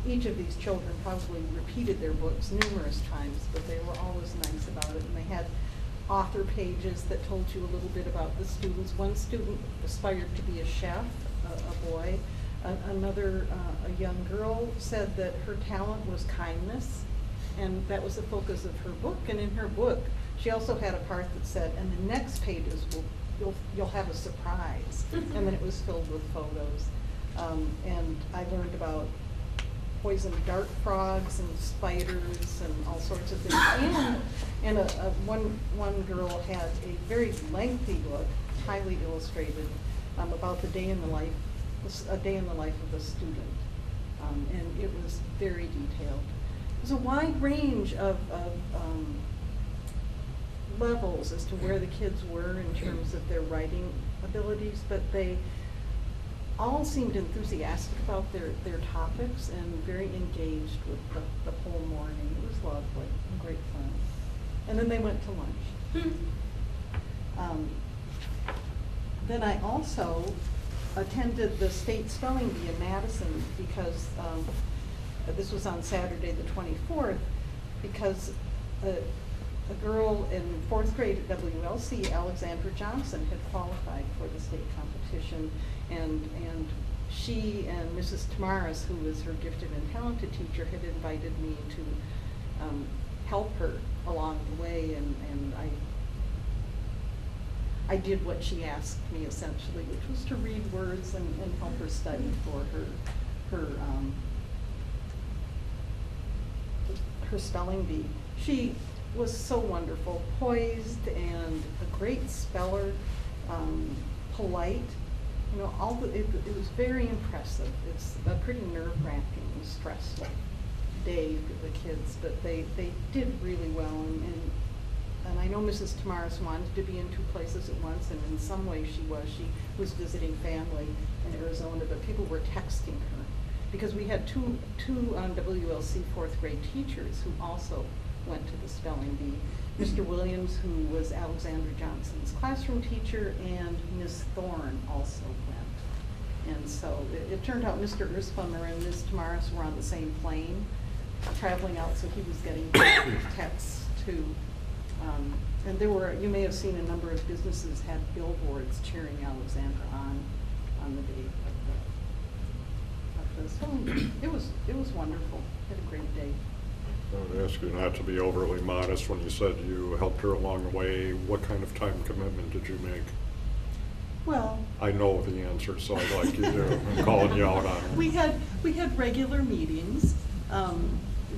G: each of these children probably repeated their books numerous times, but they were always nice about it. And they had author pages that told you a little bit about the students. One student aspired to be a chef, a boy. Another, a young girl, said that her talent was kindness, and that was the focus of her book. And in her book, she also had a part that said, and the next pages you'll have a surprise. And then it was filled with photos. And I learned about poison dart frogs and spiders and all sorts of things. And one girl had a very lengthy book, highly illustrated, about a day in the life of a student. And it was very detailed. There's a wide range of levels as to where the kids were in terms of their writing abilities, but they all seemed enthusiastic about their topics and very engaged with the whole morning. It was lovely and great fun. And then they went to lunch. Then I also attended the state spelling bee in Madison because this was on Saturday the 24th, because a girl in 4th grade at WLC, Alexandra Johnson, had qualified for the state competition, and she and Mrs. Tamaris, who was her gifted and talented teacher, had invited me to help her along the way, and I did what she asked me essentially, which was to read words and help her study for her spelling bee. She was so wonderful, poised and a great speller, polite. You know, it was very impressive. It's a pretty nerve-wracking, stressful day for the kids, but they did really well. And I know Mrs. Tamaris wanted to be in 2 places at once, and in some way she was visiting family in Arizona, but people were texting her because we had two WLC 4th grade teachers who also went to the spelling bee. Mr. Williams, who was Alexandra Johnson's classroom teacher, and Ms. Thorne also went. And so it turned out Mr. Ersplummer and Ms. Tamaris were on the same plane, traveling out, so he was getting texts too. And there were, you may have seen a number of businesses had billboards cheering Alexandra on the day of the spelling bee. It was wonderful. Had a great day.
B: I would ask you not to be overly modest when you said you helped her along the way. What kind of time commitment did you make?
G: Well,
B: I know the answer, so I'd like you to. I'm calling you out on it.
G: We had regular meetings.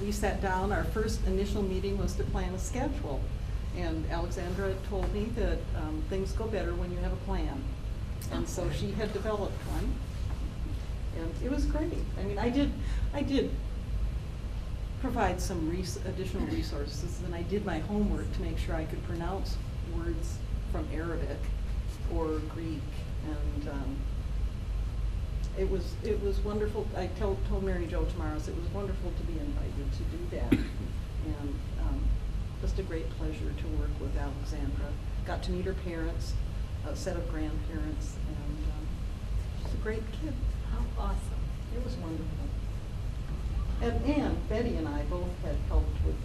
G: We sat down. Our first initial meeting was to plan a schedule, and Alexandra told me that things go better when you have a plan, and so she had developed one, and it was great. I mean, I did provide some additional resources, and I did my homework to make sure I could pronounce words from Arabic or Greek, and it was wonderful. I told Mary Jo Tamaris it was wonderful to be invited to do that, and just a great pleasure to work with Alexandra. Got to meet her parents, a set of grandparents, and she's a great kid.
P: How awesome.
G: It was wonderful. And Betty and I both had helped with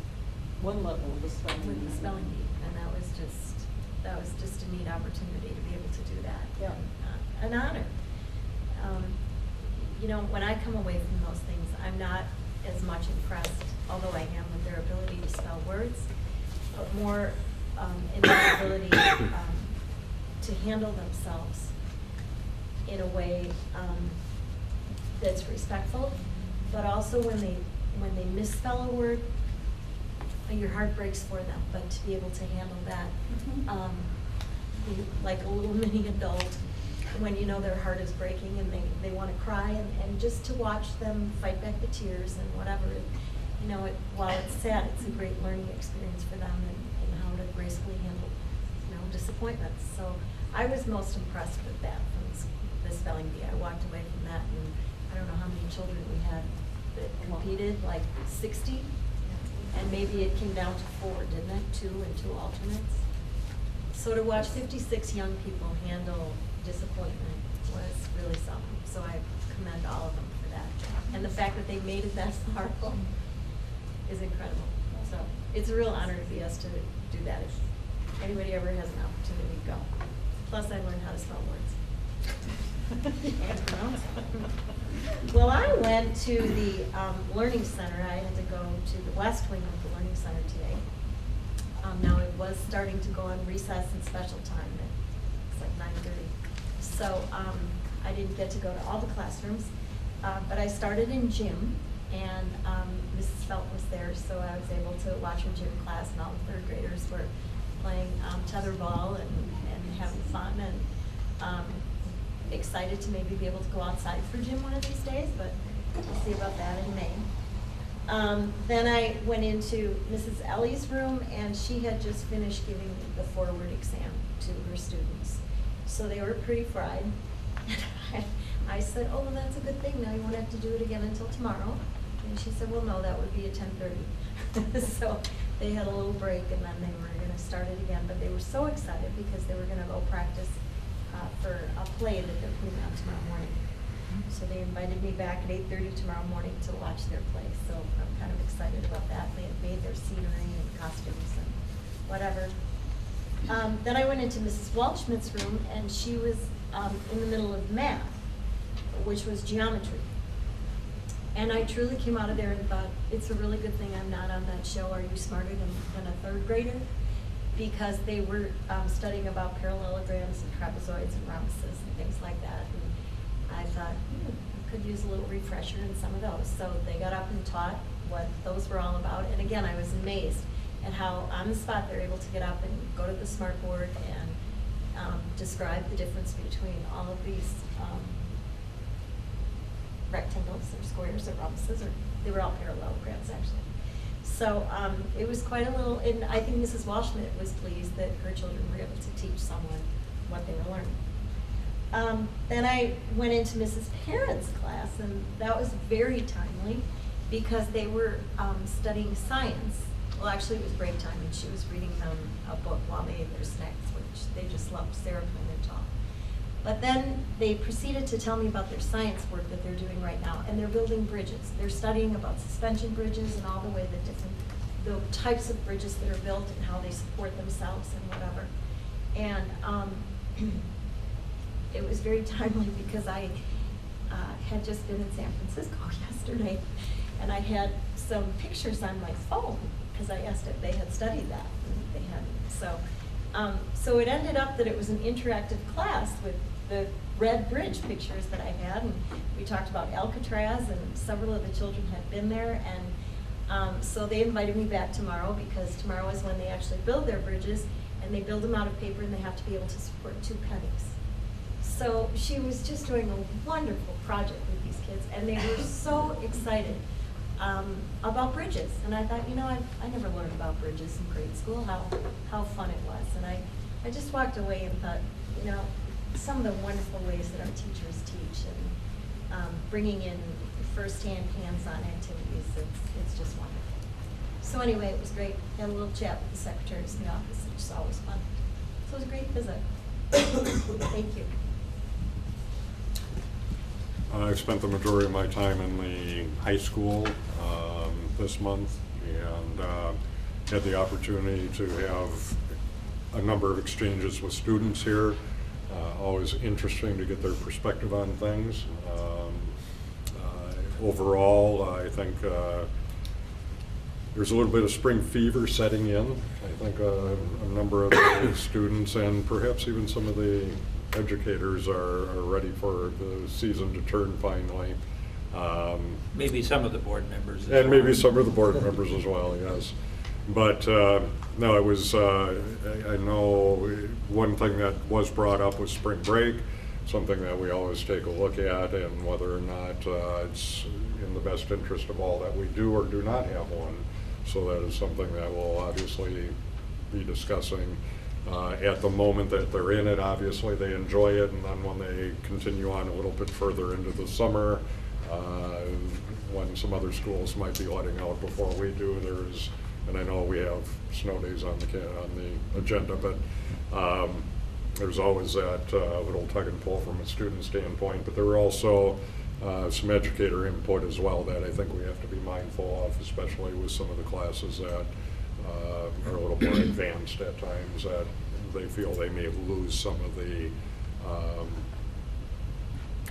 G: one level of the spelling bee.
F: With the spelling bee, and that was just a neat opportunity to be able to do that.
G: Yeah.
F: And, an honor. You know, when I come away from those things, I'm not as much impressed, although I am, with their ability to spell words, but more in their ability to handle themselves in a way that's respectful, but also when they misspell a word, your heart breaks for them, but to be able to handle that, like a little mini adult, when you know their heart is breaking and they want to cry, and just to watch them fight back the tears and whatever, you know, while it's sad, it's a great learning experience for them and how to gracefully handle, you know, disappointments. So I was most impressed with that from the spelling bee. I walked away from that, and I don't know how many children we had that competed, like 60, and maybe it came down to 4, didn't it? 2 and 2 alternates. So to watch 56 young people handle disappointment was really something. So I commend all of them for that. And the fact that they made it that far is incredible. So it's a real honor to be asked to do that. anybody ever has an opportunity, go. Plus, I learned how to spell words. And pronounce them. Well, I went to the Learning Center. I had to go to the west wing of the Learning Center today. Now, it was starting to go on recess and special time. It's like 9:30. So I didn't get to go to all the classrooms, but I started in gym, and Mrs. Felt was there, so I was able to watch her gym class, and all the third graders were playing tetherball and having fun, and excited to maybe be able to go outside for gym one of these days, but we'll see about that in May. Then I went into Mrs. Ellie's room, and she had just finished giving the forward exam to her students. So they were pretty fried. I said, oh, well, that's a good thing. Now you won't have to do it again until tomorrow. And she said, well, no, that would be at 10:30. So they had a little break, and then they were going to start it again. But they were so excited because they were going to go practice for a play that they're putting on tomorrow morning. So they invited me back at 8:30 tomorrow morning to watch their play. So I'm kind of excited about that. They had made their scenery and costumes and whatever. Then I went into Mrs. Welchman's room, and she was in the middle of math, which was geometry. And I truly came out of there and thought, it's a really good thing I'm not on that show, Are You Smarter than a Third Grader? Because they were studying about parallelograms and trapezoids and rhombuses and things like that. And I thought, I could use a little refresher in some of those. So they got up and taught what those were all about. And again, I was amazed at how on the spot they're able to get up and go to the smartboard and describe the difference between all of these rectangles or squares or rhombuses, or they were all parallelograms actually. So it was quite a little, and I think Mrs. Walshman was pleased that her children were able to teach someone what they were learning. Then I went into Mrs. Parent's class, and that was very timely because they were studying science. Well, actually it was break time, and she was reading them a book while they ate their snacks, which they just loved. Sarah and Tom. But then they proceeded to tell me about their science work that they're doing right now, and they're building bridges. They're studying about suspension bridges and all the way the types of bridges that are built and how they support themselves and whatever. And it was very timely because I had just been in San Francisco yesterday, and I had some pictures on my phone because I asked if they had studied that, and they hadn't. So it ended up that it was an interactive class with the red bridge pictures that I had, and we talked about Alcatraz, and several of the children had been there, and so they invited me back tomorrow because tomorrow is when they actually build their bridges, and they build them out of paper, and they have to be able to support 2 pennies. So she was just doing a wonderful project with these kids, and they were so excited about bridges. And I thought, I never learned about bridges in grade school, how fun it was. And I just walked away and thought, some of the wonderful ways that our teachers teach, and bringing in firsthand hands-on activities, it's just wonderful. So anyway, it was great. Had a little chat with the secretaries in the office, which is always fun. So it was a great visit. Thank you.
B: I've spent the majority of my time in the high school this month, and had the opportunity to have a number of exchanges with students here. Always interesting to get their perspective on things. Overall, I think there's a little bit of spring fever setting in. I think a number of the students and perhaps even some of the educators are ready for the season to turn finally.
E: Maybe some of the board members.
B: And maybe some of the board members as well, yes. But no, it was, I know one thing that was brought up was spring break, something that we always take a look at, and whether or not it's in the best interest of all that we do or do not have one. So that is something that we'll obviously be discussing. At the moment that they're in it, obviously they enjoy it, and then when they continue on a little bit further into the summer, when some other schools might be letting out before we do, there's, and I know we have snow days on the agenda, but there's always that little tug and pull from a student standpoint. But there were also some educator input as well that I think we have to be mindful of, especially with some of the classes that are a little more advanced at times, that they feel they may lose some of the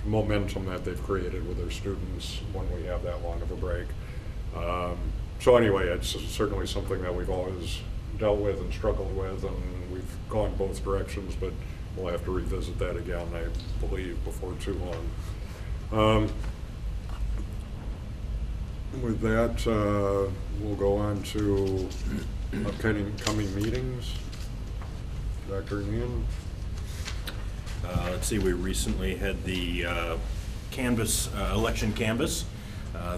B: momentum that they've created with their students when we have that long of a break. So anyway, it's certainly something that we've always dealt with and struggled with, and we've gone both directions, but we'll have to revisit that again, I believe, before too long. With that, we'll go on to upcoming meetings. Dr. Nian?
U: Let's see, we recently had the canvas, election canvas.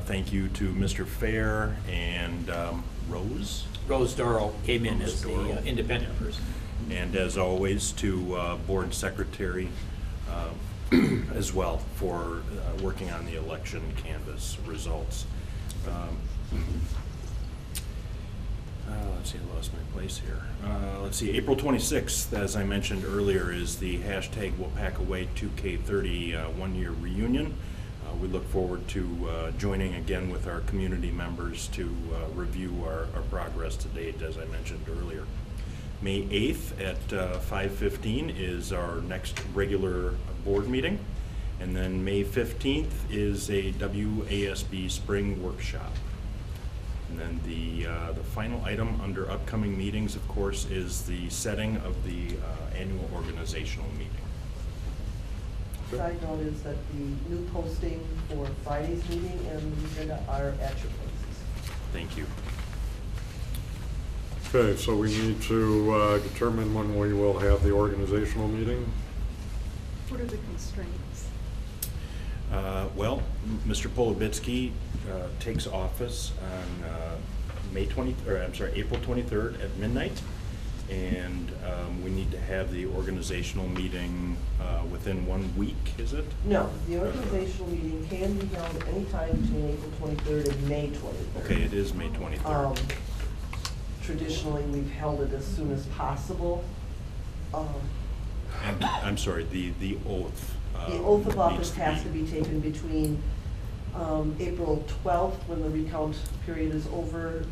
U: Thank you to Mr. Fair and Rose.
E: Rose Doro came in
U: Rose
E: as
U: Doro.
E: the independent person.
U: And as always, to Board Secretary as well for working on the election canvas results. Let's see, I lost my place here. Let's see, April 26th, as I mentioned earlier, is the hashtag Waupaca Way 2K30 one-year reunion. We look forward to joining again with our community members to review our progress to date, as I mentioned earlier. May 8th at 5:15 is our next regular board meeting. And then May 15th is a WASB spring workshop. And then the final item under upcoming meetings, of course, is the setting of the annual organizational meeting.
H: Side note is that the new posting for Friday's meeting and the agenda are at your places.
U: Thank you.
B: Okay, so we need to determine when we will have the organizational meeting.
G: What are the constraints?
U: Well, Mr. Polubitsky takes office on April 23rd at midnight, and we need to have the organizational meeting within 1 week, is it?
H: No, the organizational meeting can be held anytime between April 23rd and May 23rd.
U: Okay, it is May 23rd.
H: Traditionally, we've held it as soon as possible.
U: And, I'm sorry, the oath.
H: The oath of office
U: needs
H: has to be taken between April 12th, when the recount period is over,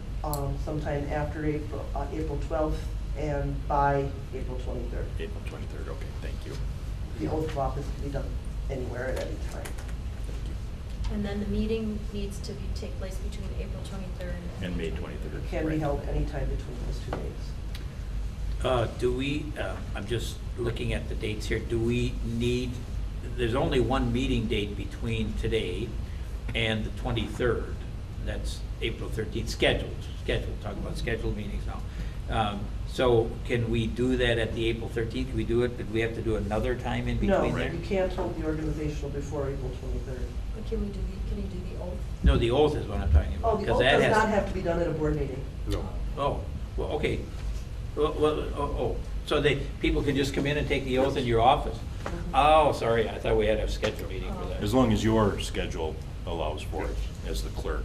H: sometime after April 12th, and by April 23rd.
U: April 23rd, okay, thank you.
H: The oath of office can be done anywhere at any time.
F: And then the meeting needs to take place between April 23rd
U: And May 23rd.
H: It can be held anytime between those 2 days.
E: Do we, I'm just looking at the dates here, do we need, there's only one meeting date between today and the 23rd. That's April 13th, scheduled, talking about scheduled meetings now. So can we do that at the April 13th? Can we do it, did we have to do another time in between there?
H: No, you can't hold the organizational before April 23rd.
F: But can you do the oath?
E: No, the oath is what I'm talking about.
H: Oh, the
E: 'cause
H: oath
E: that
H: does
E: has-
H: not have to be done at a board meeting.
B: No.
E: Oh, well, okay. So people can just come in and take the oath in your office? Oh, sorry, I thought we had a scheduled meeting for that.
U: As long as your schedule allows for it as the clerk.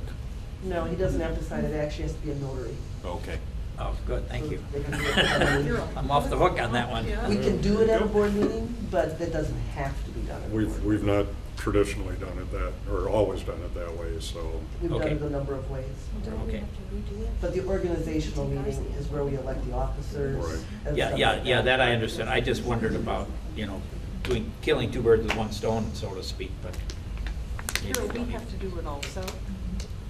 H: No, he doesn't have to sign it, it actually has to be a notary.
U: Okay.
E: Oh, good, thank you.
H: They can do it at a meeting.
E: I'm off the hook on that one.
H: We can do it at a board meeting, but that doesn't have to be done at a board meeting.
B: We've not traditionally done it that, or always done it that way, so.
H: We've done
E: Okay.
H: it a number of ways.
F: Don't we
E: Okay.
F: have to redo it?
H: But the organizational meeting is where we elect the officers.
B: Right.
H: and
E: Yeah,
H: stuff
E: yeah,
H: like
E: yeah, that I understand. I just wondered about, killing two birds with one stone, so to speak, but.
G: Carol, we have to do it also?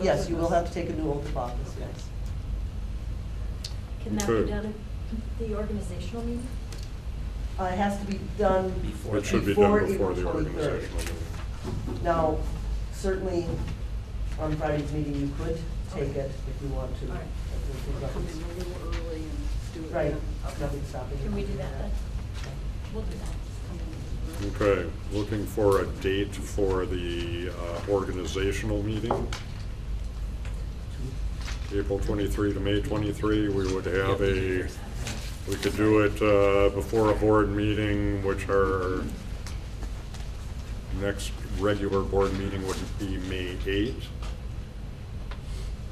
H: Yes, you will have to take a new oath of office, yes.
F: Can that
B: Okay.
F: be done at the organizational meeting?
H: It has to be done
E: Before.
B: It should be done before
H: April
B: the
H: 23rd.
B: organizational meeting.
H: Now, certainly, on Friday's meeting, you could take it if you want to.
G: All right. Come in a little early and do it.
H: Right,
G: then.
H: nothing stopping you.
F: Can we
H: from
F: do
H: doing
F: that then? We'll do that.
B: Okay, looking for a date for the organizational meeting. April 23 to May 23, we would have we could do it before a board meeting, which our next regular board meeting would be May 8.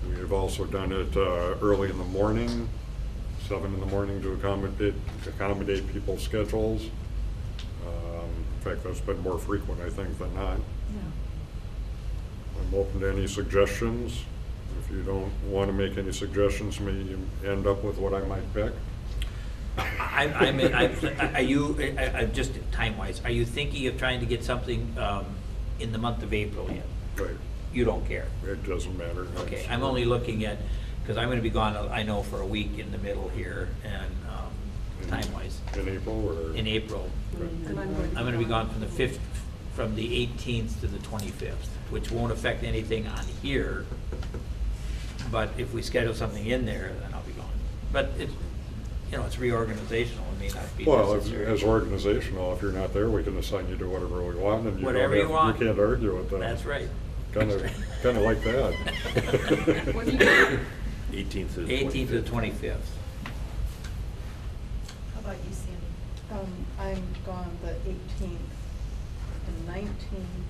B: We have also done it early in the morning, 7 in the morning, to accommodate people's schedules. In fact, that's been more frequent, I think, than not. I'm open to any suggestions. If you don't want to make any suggestions, maybe you end up with what I might pick.
E: Just time-wise, are you thinking of trying to get something in the month of April yet?
B: Right.
E: You don't care?
B: It doesn't matter.
E: Okay, I'm only looking at, because I'm going to be gone, I know, for a week in the middle here, and time-wise.
B: In April or?
E: In April.
G: And I'm
E: I'm going to be gone from the 5th, from the 18th to the 25th, which won't affect anything on here. But if we schedule something in there, then I'll be gone. But it's, you know, it's reorganizational. It may not be
B: Well,
E: necessary.
B: as organizational, if you're not there, we can assign you to whatever we want, and
E: Whatever you want.
B: You can't argue with that.
E: That's right.
B: Kind of like that.
F: What do you do?
U: 18th to the
E: 18th to the 25th.
F: How about you, Sandy?
G: I'm gone the 18th and 19th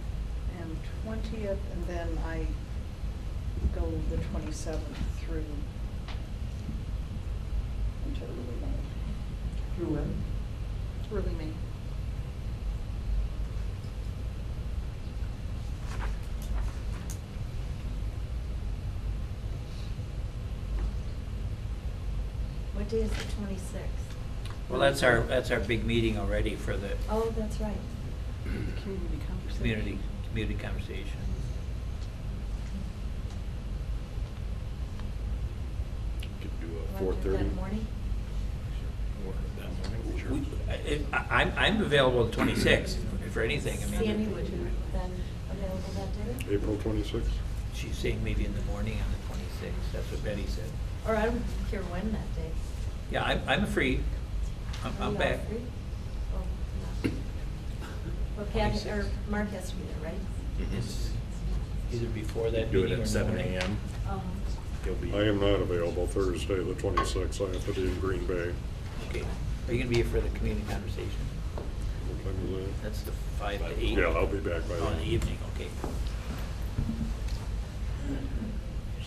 G: and 20th, and then I go the 27th through until early May.
H: Through when?
G: Early May.
F: What day is the 26th?
E: Well, that's our big meeting already for the
F: Oh, that's right.
G: Community conversation.
E: community conversation.
U: Could do a
F: Want to do
U: 4:30.
F: that morning?
E: I'm available the 26th for anything. I mean,
F: Sandy, would you then available that day?
B: April 26th?
E: she's saying maybe in the morning on the 26th. That's what Betty said.
F: Or I don't care when that day.
E: Yeah, I'm free.
F: Are
E: I'm
F: you
E: back.
F: all free? Oh, no. Well, Pat, or Mark has to be there, right?
E: It's either before that
U: Do
E: meeting
U: it
E: or
U: at 7
E: morning.
U: a.m. You'll be.
B: I am not available Thursday, the 26th. I have to be in Green Bay.
E: Okay. Are you going to be here for the community conversation?
B: What time is that?
E: That's the 5 to 8?
B: Yeah, I'll be back by
E: Oh, in
B: then.
E: the evening, okay.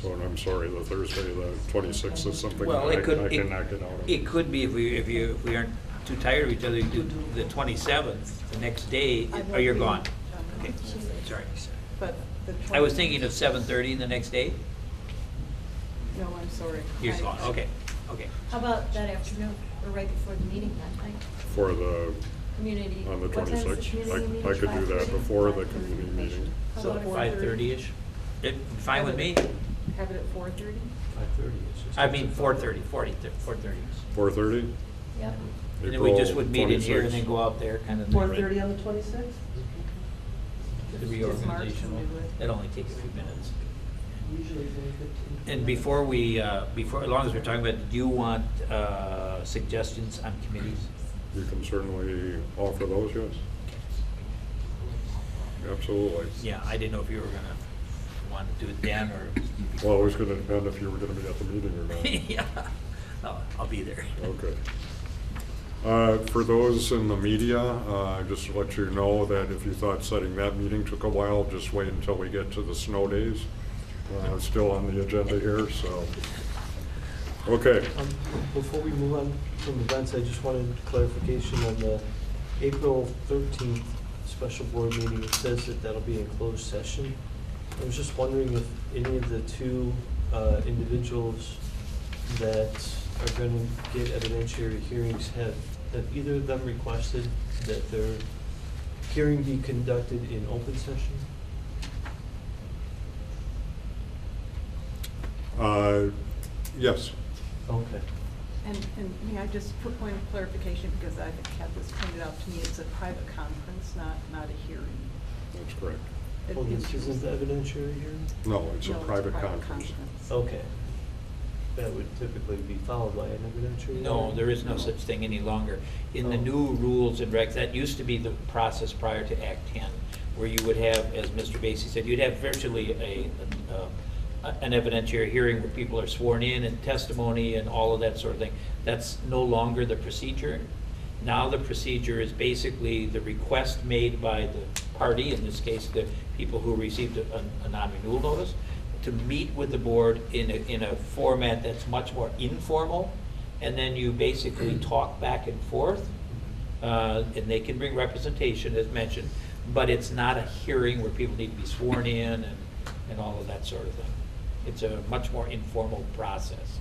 B: So, and I'm sorry, the Thursday, the 26th is something that
E: Well,
B: I
E: it could,
B: can knock it out of.
E: it could be if we aren't too tired of each other, you do the 27th, the next day,
G: I
E: or you're
G: won't
E: gone.
G: be,
E: Okay, sorry.
G: But the
E: I was thinking of 7:30 the next day.
G: No, I'm sorry.
E: You're gone, okay, okay.
F: How about that afternoon, or right before the meeting that night?
B: For the,
F: Community.
B: on the
F: what time is the
B: 26th.
F: community meeting?
B: I could do that
F: 5:30?
B: before the community meeting.
G: How
E: So
G: about
E: 5:30-ish? Fine with me.
G: Have it at 4:30?
R: 5:30. It's just.
E: I mean, 4:30, 4:30.
B: 4:30?
F: Yep.
E: And then we just
B: April
E: would meet in here and
B: 26th.
E: then go out there, kind of.
H: 4:30 on the 26th?
E: The
G: Mark
E: reorganizational,
G: can do it.
E: it'll only take a few minutes.
H: Usually it's only 15.
E: And before we, as long as we're talking about, it, do you want suggestions on committees?
B: You can certainly offer those, yes. Absolutely.
E: Yeah, I didn't know if you were gonna want to do it then or.
B: Well, it was gonna depend if you were gonna be at the meeting or not.
E: Yeah, I'll be there.
B: Okay. For those in the media, just to let you know that if you thought setting that meeting took a while, just wait until we get to the snow days. It's still on the agenda here, so. Okay.
R: Before we move on from events, I just wanted clarification on the April 13th special board meeting. It says that that'll be in closed session. I was just wondering if any of the two individuals that are going to get evidentiary hearings have either of them requested that their hearing be conducted in open session?
B: Yes.
R: Okay.
G: And may I just put point of clarification, because I've had this pointed out to me, it's a private conference, not a hearing.
B: That's correct.
R: Oh, this isn't the evidentiary hearing?
B: No, it's a
G: No,
B: private conference.
R: Okay. That would typically be followed by an evidentiary?
E: No,
R: hearing?
E: there is no such thing any longer. In the
R: Oh.
E: new rules and regs, that used to be the process prior to Act 10, where you would have, as Mr. Basie said, you'd have virtually an evidentiary hearing where people are sworn in and testimony and all of that sort of thing. That's no longer the procedure. Now the procedure is basically the request made by the party, in this case, the people who received a non-renewal notice, to meet with the board in a format that's much more informal, and then you basically talk back and forth, and they can bring representation, as mentioned, but it's not a hearing where people need to be sworn in and all of that sort of thing. It's a much more informal process.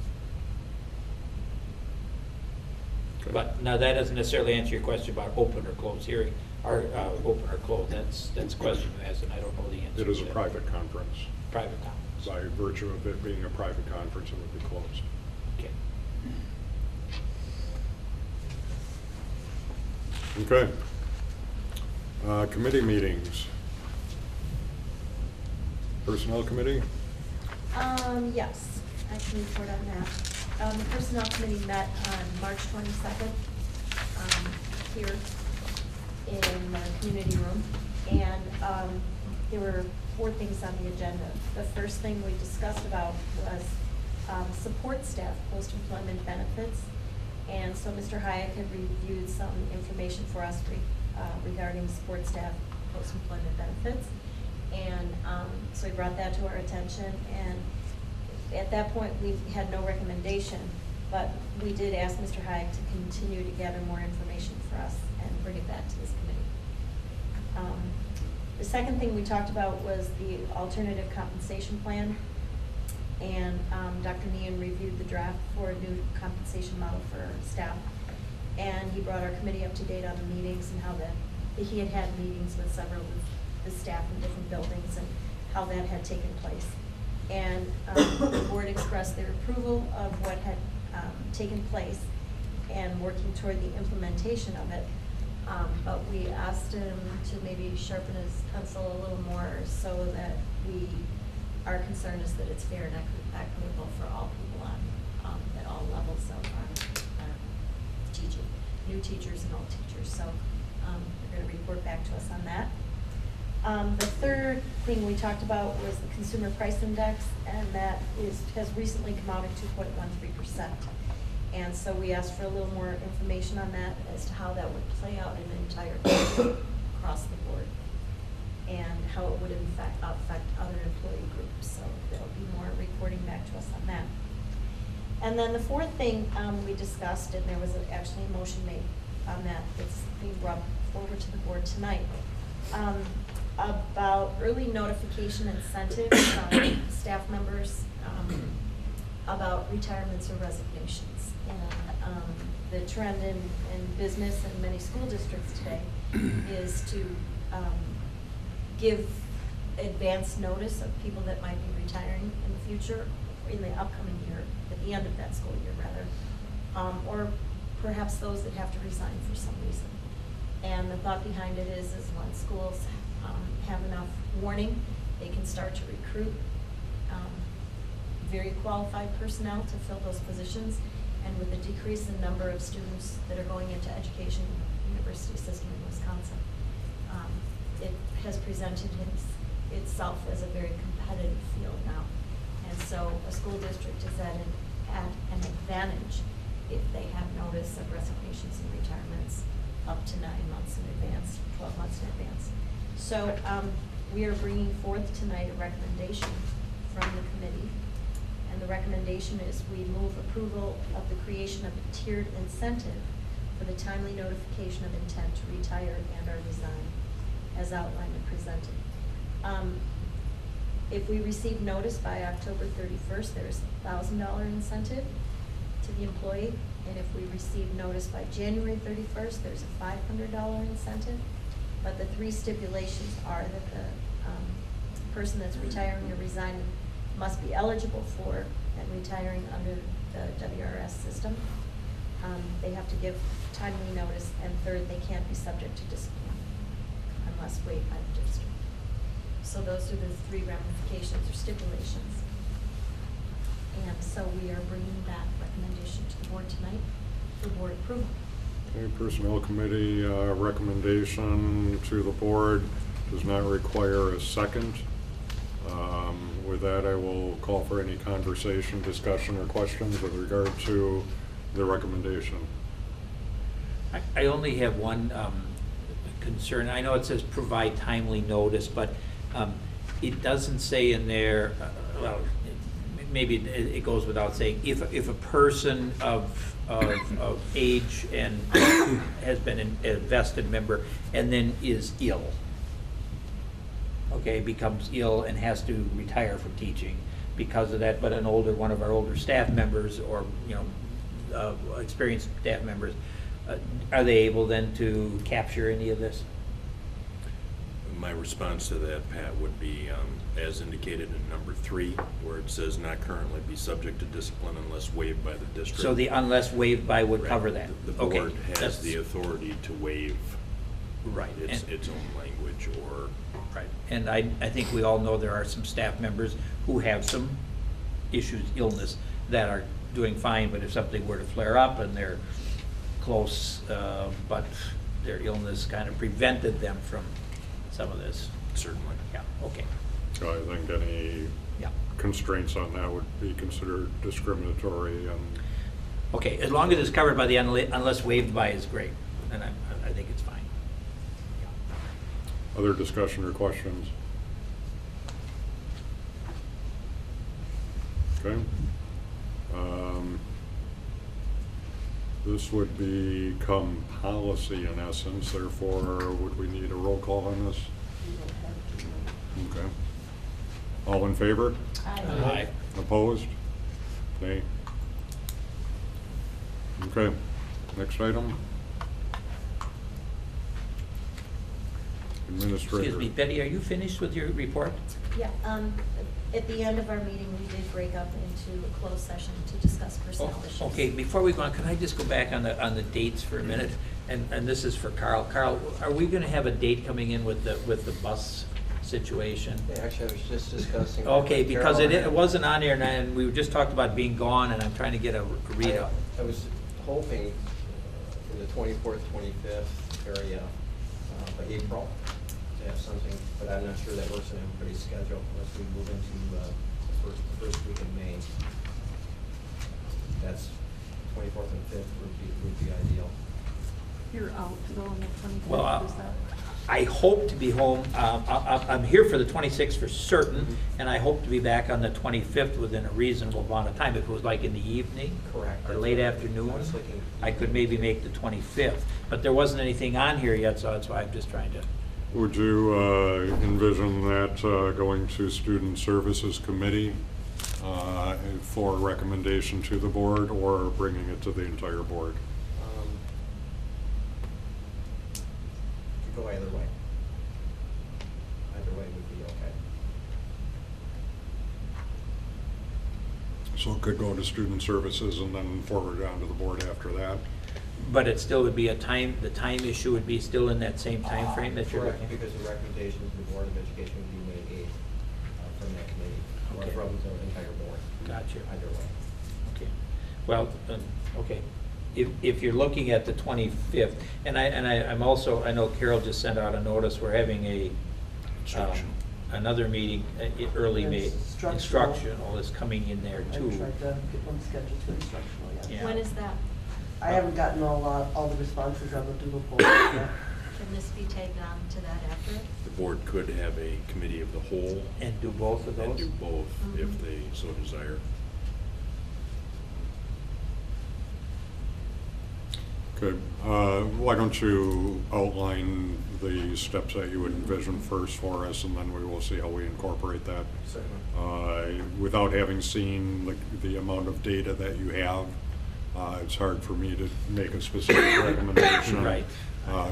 E: But now that doesn't necessarily answer your question about open or closed hearing, or open or closed. That's a question you asked, and I don't know the answer.
B: It is
E: to
B: a
E: that.
B: private conference.
E: Private conference.
B: By virtue of it being a private conference, it would be closed.
E: Okay.
B: Okay. Committee meetings. Personnel committee?
F: Yes, I can report on that. The Personnel Committee met on March 22nd here in the community room. And there were 4 things on the agenda. The first thing we discussed about was support staff post-employment benefits. And so Mr. Hayek had reviewed some information for us regarding support staff post-employment benefits. And so he brought that to our attention. And at that point, we had no recommendation, but we did ask Mr. Hayek to continue to gather more information for us and bring it back to this committee. The second thing we talked about was the alternative compensation plan. And Dr. Meehan reviewed the draft for a new compensation model for staff. And he brought our committee up to date on the meetings and how he had had meetings with several of the staff in different buildings and how that had taken place. And the board expressed their approval of what had taken place and working toward the implementation of it. But we asked him to maybe sharpen his pencil a little more so that our concern is that it's fair and equitable for all people at all levels of our teaching, new teachers and old teachers. So they're going to report back to us on that. The third thing we talked about was the Consumer Price Index, and that has recently come out at 2.13%. And so we asked for a little more information on that as to how that would play out in an entire country across the board, and how it would affect other employee groups. So there'll be more reporting back to us on that. And then the fourth thing we discussed, and there was actually a motion made on that that's being brought forward to the board tonight, about early notification incentives from staff members about retirements or resignations. And the trend in business and many school districts today is to give advance notice of people that might be retiring in the future, in the upcoming year, at the end of that school year rather, or perhaps those that have to resign for some reason. And the thought behind it is when schools have enough warning, they can start to recruit very qualified personnel to fill those positions. And with the decrease in number of students that are going into education university system in Wisconsin, it has presented itself as a very competitive field now. And so a school district is at an advantage if they have notice of resignations and retirements up to 9 months in advance, 12 months in advance. So we are bringing forth tonight a recommendation from the committee. And the recommendation is we move approval of the creation of a tiered incentive for the timely notification of intent to retire and or resign, as outlined and presented. If we receive notice by October 31st, there's a $1,000 incentive to the employee. And if we receive notice by January 31st, there's a $500 incentive. But the 3 stipulations are that the person that's retiring or resigning must be eligible for and retiring under the WRS system. They have to give timely notice, and third, they can't be subject to discipline unless waived by the district. So those are the 3 ramifications or stipulations. And so we are bringing that recommendation to the board tonight for board approval.
B: Okay, Personnel Committee recommendation to the board does not require a second. With that, I will call for any conversation, discussion, or questions with regard to the recommendation.
E: I only have one concern. I know it says provide timely notice, but it doesn't say in there, well, maybe it goes without saying, if a person of age and has been a vested member and then is ill, okay, becomes ill and has to retire from teaching, because of that, but one of our older staff members or, experienced staff members, are they able then to capture any of this?
I: My response to that, Pat, would be as indicated in number 3, where it says not currently be subject to discipline unless waived by the district.
E: So the unless waived by would
I: Right.
E: cover that?
I: The
E: Okay,
I: board has
E: that's-
I: the authority to waive
E: Right.
I: its own language or.
E: Right, and I think we all know there are some staff members who have some issues, illness, that are doing fine, but if something were to flare up and they're close, but their illness kind of prevented them from some of this.
I: Certainly.
E: Yeah, okay.
B: So I think any constraints on that would be considered discriminatory.
E: Okay, as long as it's covered by the unless waived by is great, and I think it's fine.
B: Other discussion or questions? Okay. This would become policy in essence, therefore would we need a roll call on this? Okay. All in favor?
E: Aye.
B: Opposed? Okay. Okay, next item. Administrator.
E: Excuse me, Betty, are you finished with your report?
F: Yeah, at the end of our meeting, we did break up into a closed session to discuss personnel issues.
E: Okay, before we go on, can I just go back on the dates for a minute? And this is for Carl. Carl, are we gonna have a date coming in with the bus situation?
J: Yeah, actually, I was just discussing.
E: Okay,
J: with
E: because
J: Carol
E: it wasn't on here, and we just talked about being gone, and I'm trying to get a read up.
J: I was hoping in the 24th, 25th area by April to have something, but I'm not sure that works in everybody's schedule unless we move into the first week in May. That's 24th and 5th would be ideal.
G: You're out though on the 25th,
E: Well,
G: is that?
E: I hope to be home, I'm here for the 26th for certain, and I hope to be back on the 25th within a reasonable amount of time. If it was like in the evening?
J: Correct.
E: Or late afternoon?
J: I was thinking-
E: I could maybe make the 25th, but there wasn't anything on here yet, so that's why I'm just trying to.
B: Would you envision that going to Student Services Committee for recommendation to the board, or bringing it to the entire board?
J: Could go either way. Either way would be okay.
B: So it could go to Student Services and then forward on to the board after that?
E: But it still would be the time issue would be still in that same time frame that you're
J: Correct,
E: looking?
J: because the recommendation to the Board of Education would be May 8th from that committee, or
E: Okay.
J: from the entire board.
E: Gotcha.
J: Either way.
E: Okay, well, okay. If you're looking at the 25th, and I'm also, I know Carol just sent out a notice, we're having another meeting, early May. Instructional is coming in there too.
H: I tried to get one scheduled to instructional, yes.
E: Yeah.
F: When is that?
H: I haven't gotten all the responses on the doodle poll yet.
F: Can this be tagged on to that after?
I: The board could have a committee of the whole.
E: And do both of those?
I: And do both if they so desire.
B: Okay, why don't you outline the steps that you would envision first for us, and then we will see how we incorporate that.
J: Certainly.
B: Without having seen the amount of data that you have, it's hard for me to make a specific recommendation.
E: Right.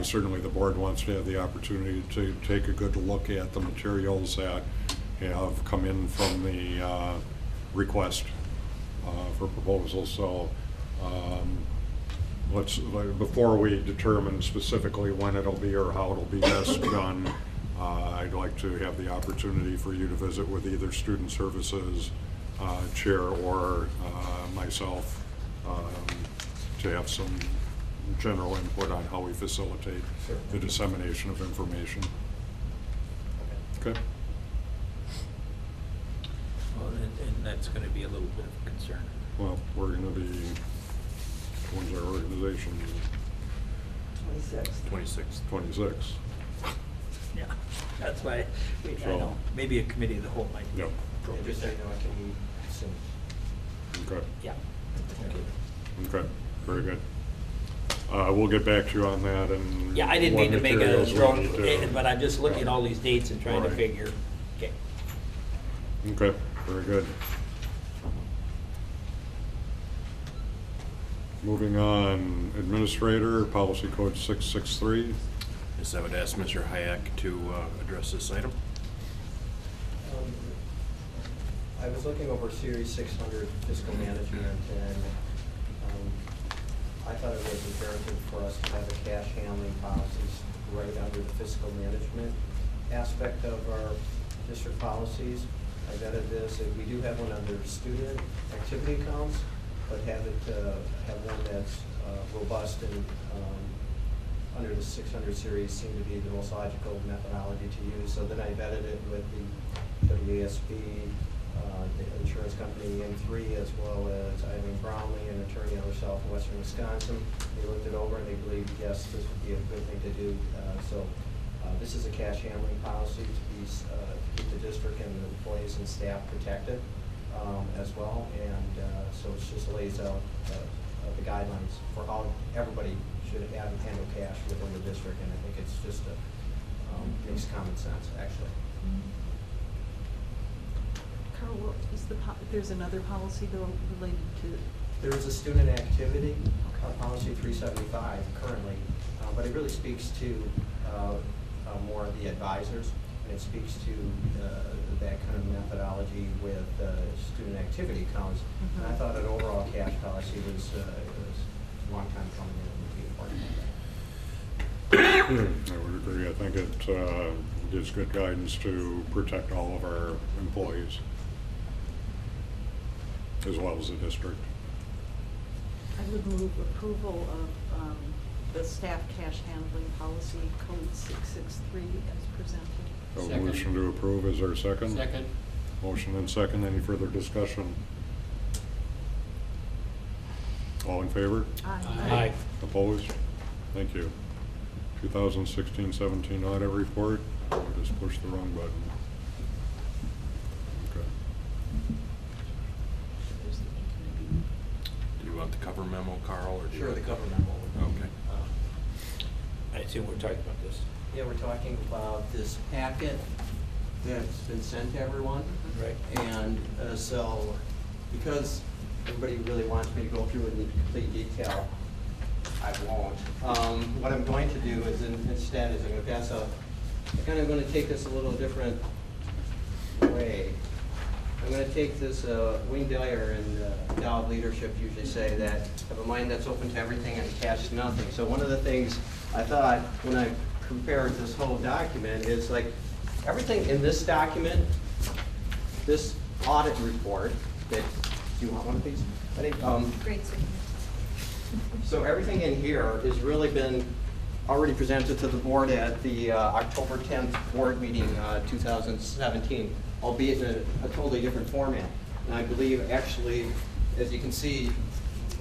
B: Certainly the board wants to have the opportunity to take a good look at the materials that have come in from the request for proposals. So before we determine specifically when it'll be or how it'll be best done, I'd like to have the opportunity for you to visit with either Student Services Chair or myself to have some general input on how we facilitate the dissemination of information. Okay.
E: Well, and that's gonna be a little bit of a concern.
B: Well, we're gonna be, when's our organization?
H: 26th.
I: 26th.
E: Yeah, that's why, I
B: So-
E: know, maybe a committee of the whole might be
B: Yep.
E: appropriate.
J: Just so you know, I can meet soon.
B: Okay.
E: Yeah.
B: Okay, very good. We'll get back to you on that and.
E: Yeah, I didn't mean to
B: what
E: make a
B: materials we
E: strong,
B: need to-
E: but I'm just looking at all these dates and trying to
B: Right.
E: figure, okay.
B: Okay. Very good. Moving on, Administrator, Policy Code 663.
I: Yes, I would ask Mr. Hayek to address this item.
J: I was looking over Series 600 fiscal management, and I thought it was imperative for us to have a cash handling policies right under the fiscal management aspect of our district policies. I vetted this, and we do have one under student activity accounts, but have one that's robust and under the 600 series seemed to be the most logical methodology to use. So then I vetted it with the WASB, the insurance company M3, as well as Eileen Brownlee, an attorney out of southwestern Wisconsin. They looked it over and they believed, yes, this would be a good thing to do. This is a cash handling policy to keep the district and the employees and staff protected as well. And so it just lays out the guidelines for how everybody should handle cash within the district. And I think it's just makes common sense, actually.
G: Carl, what is there's another policy though related to?
J: There is a student activity policy 375 currently, but it really speaks to more of the advisors, and it speaks to that kind of methodology with student activity accounts. And I thought an overall cash policy was a long time coming in. It would be important.
B: I would agree. I think it gives good guidance to protect all of our employees, as well as the district.
G: I would move approval of the staff cash handling policy code 663 as presented.
B: A
T: Second.
B: motion to approve, is there a second?
T: Second.
B: Motion and second, any further discussion? All in favor?
E: Aye.
B: Opposed? Thank you. 2016-17 audit report. I just pushed the wrong button. Okay.
I: Do you want the cover memo, Carl, or do you?
J: Sure, the cover memo.
I: Okay.
E: I assume we're talking about this.
J: Yeah, we're talking about this packet that's been sent to everyone.
E: Right.
J: And so, because everybody really wants me to go through it in complete detail, I won't. What I'm going to do is instead is I'm going to pass out, I'm kind of going to take this a little different way. I'm going to take this, Wayne Dyer and Dow Leadership usually say that have a mind that's open to everything and attached to nothing. So one of the things I thought when I prepared this whole document is like everything in this document, this audit report, that, do you want one of these? I think,
F: Great.
J: so everything in here has really been already presented to the board at the October 10th board meeting 2017, albeit in a totally different format. And I believe actually, as you can see,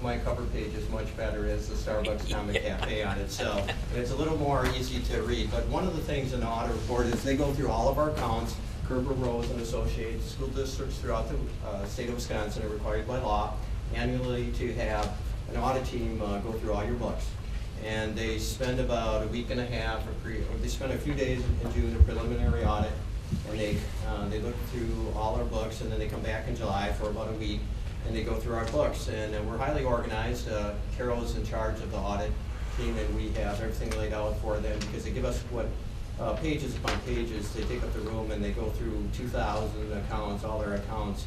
J: my cover page is much better as the Starbucks Comic Cafe on it. So and it's a little more easy to read. But one of the things in the audit report is they go through all of our accounts. Kerber, Rose, and Associates school districts throughout the state of Wisconsin are required by law annually to have an audit team go through all your books. And they spend about a week and a half, or they spend a few days in June, a preliminary audit, and they look through all our books, and then they come back in July for about a week, and they go through our books. And we're highly organized. Carol is in charge of the audit team, and we have everything laid out for them because they give us what pages upon pages. They take up the room and they go through 2,000 accounts, all their accounts,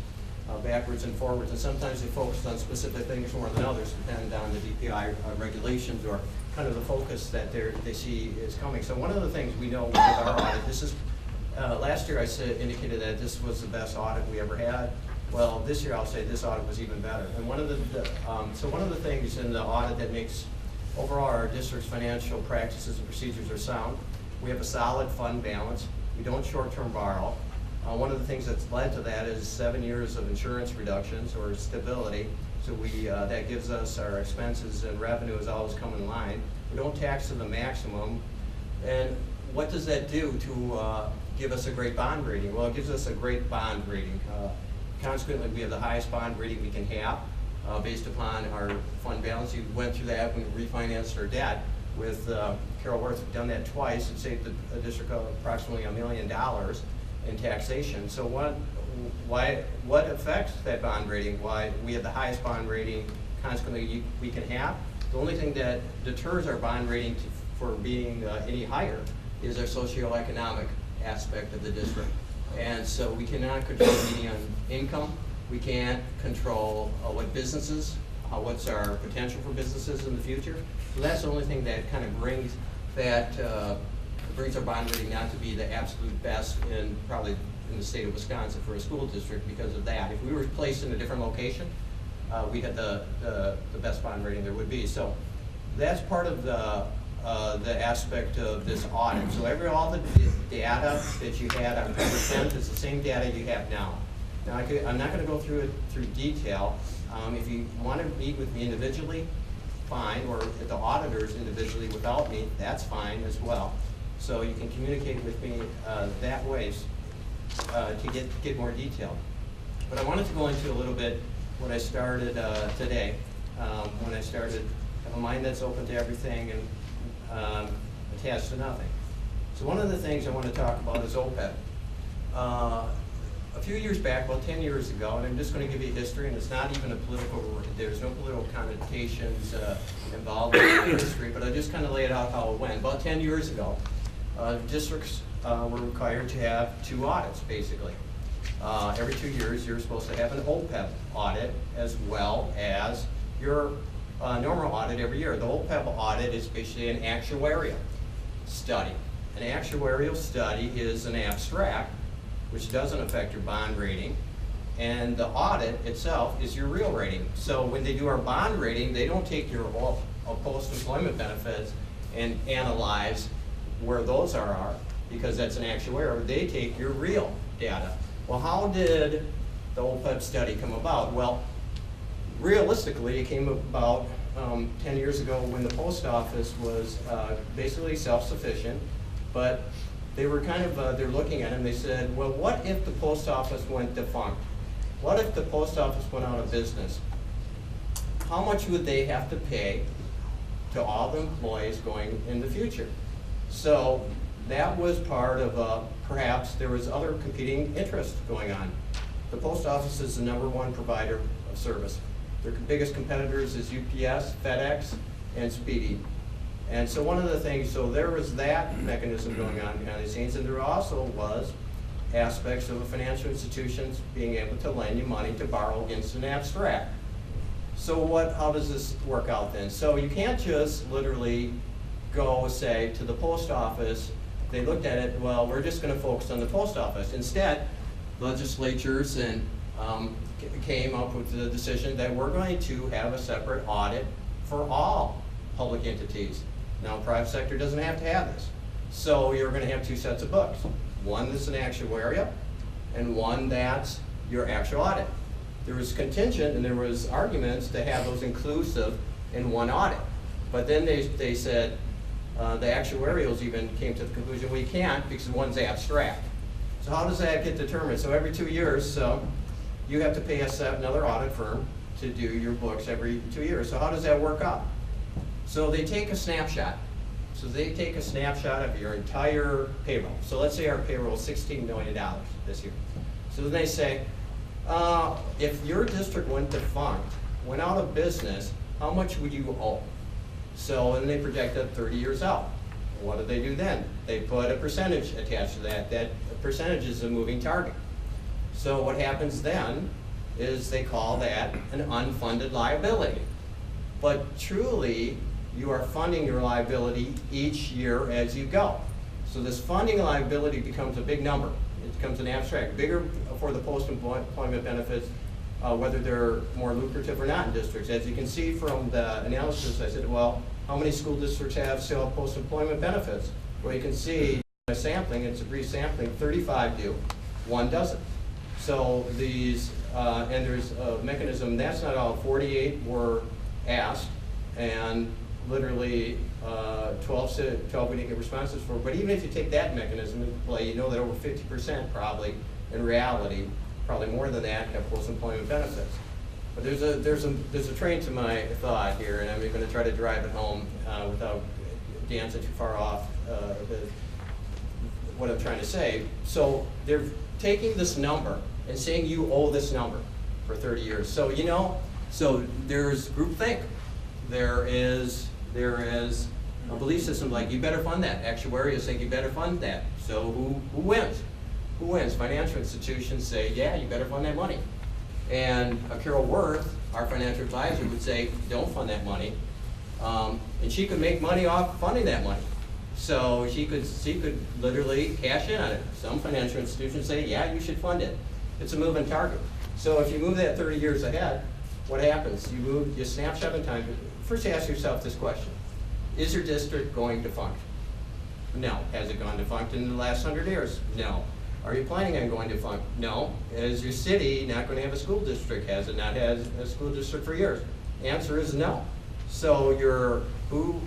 J: backwards and forwards, and sometimes they focus on specific things more than others, depending on the DPI regulations or kind of the focus that they see is coming. So one of the things we know with our audit, this is, last year I indicated that this was the best audit we ever had. Well, this year I'll say this audit was even better. And one of the things in the audit that makes overall our district's financial practices and procedures are sound. We have a solid fund balance. We don't short-term borrow. One of the things that's led to that is 7 years of insurance reductions or stability. So that gives us our expenses and revenue is always come in line. We don't tax to the maximum. And what does that do to give us a great bond rating? Well, it gives us a great bond rating. Consequently, we have the highest bond rating we can have based upon our fund balance. We went through that when we refinanced our debt with Carol Worth. We've done that twice. It saved the district approximately $1 million. in taxation. So what affects that bond rating? Why we have the highest bond rating consequently we can have? The only thing that deters our bond rating for being any higher is our socioeconomic aspect of the district. And so we cannot control median income. We can't control what businesses, what's our potential for businesses in the future. So that's the only thing that kind of brings that, brings our bond rating not to be the absolute best probably in the state of Wisconsin for a school district because of that. If we were placed in a different location, we had the best bond rating there would be. So that's part of the aspect of this audit. So all the data that you had on November 10th is the same data you have now. Now I'm not going to go through it through detail. If you want to meet with me individually, fine, or at the auditors individually without me, that's fine as well. So you can communicate with me that way to get more detail. But I wanted to go into a little bit what I started today, when I started have a mind that's open to everything and attached to nothing. So one of the things I want to talk about is OPEB. A few years back, about 10 years ago, and I'm just going to give you history, and it's not even a political, there's no political connotations involved in history, but I just kind of lay it out how it went. About 10 years ago, districts were required to have 2 audits, basically. Every 2 years, you're supposed to have an OPEB audit as well as your normal audit every year. The OPEB audit is basically an actuarial study. An actuarial study is an abstract which doesn't affect your bond rating, and the audit itself is your real rating. So when they do our bond rating, they don't take your post-employment benefits and analyze where those are because that's an actuarial. They take your real data. Well, how did the OPEB study come about? Well, realistically, it came about 10 years ago when the post office was basically self-sufficient, but they were kind of, they're looking at it and they said, well, what if the post office went defunct? What if the post office went out of business? How much would they have to pay to all the employees going in the future? So that was part of, perhaps there was other competing interests going on. The post office is the #1 provider of service. Their biggest competitors is UPS, FedEx, and Speedy. And so one of the things, so there was that mechanism going on behind the scenes, and there also was aspects of the financial institutions being able to lend you money to borrow against an abstract. So how does this work out then? So you can't just literally go say to the post office, they looked at it, well, we're just going to focus on the post office. Instead, legislatures came up with the decision that we're going to have a separate audit for all public entities. Now, private sector doesn't have to have this. So you're going to have 2 sets of books. One that's an actuarial, and one that's your actual audit. There was contingent and there was arguments to have those inclusive in one audit. But then they said, the actuarials even came to the conclusion, we can't because one's abstract. So how does that get determined? So every 2 years, you have to pay another audit firm to do your books every 2 years. So how does that work out? So they take a snapshot. So they take a snapshot of your entire payroll. So let's say our payroll is $16 million this year. So then they say, if your district went defunct, went out of business, how much would you owe? So then they project that 30 years out. What do they do then? They put a percentage attached to that. That percentage is a moving target. So what happens then is they call that an unfunded liability. But truly, you are funding your liability each year as you go. So this funding liability becomes a big number. It becomes an abstract, bigger for the post-employment benefits, whether they're more lucrative or not in districts. As you can see from the analysis, I said, well, how many school districts still have post-employment benefits? Well, you can see by sampling, it's a brief sampling, 35 do, 1 doesn't. So these, and there's a mechanism, that's not all, 48 were asked, and literally 12 we didn't get responses for. But even if you take that mechanism into play, you know that over 50% probably, in reality, probably more than that, have post-employment benefits. But there's a train to my thought here, and I'm going to try to drive it home without dancing too far off what I'm trying to say. So they're taking this number and saying you owe this number for 30 years. So, you know, so there's groupthink. There is a belief system like you better fund that. Actuaries think you better fund that. So who wins? Who wins? Financial institutions say, yeah, you better fund that money. And Carol Worth, our financial advisor, would say, don't fund that money. And she could make money off funding that money. So she could literally cash in on it. Some financial institutions say, yeah, you should fund it. It's a moving target. So if you move that 30 years ahead, what happens? You snapshot in time. First ask yourself this question. Is your district going defunct? No. Has it gone defunct in the last 100 years? No. Are you planning on going defunct? No. Is your city not going to have a school district? Has it not had a school district for years? Answer is no. So who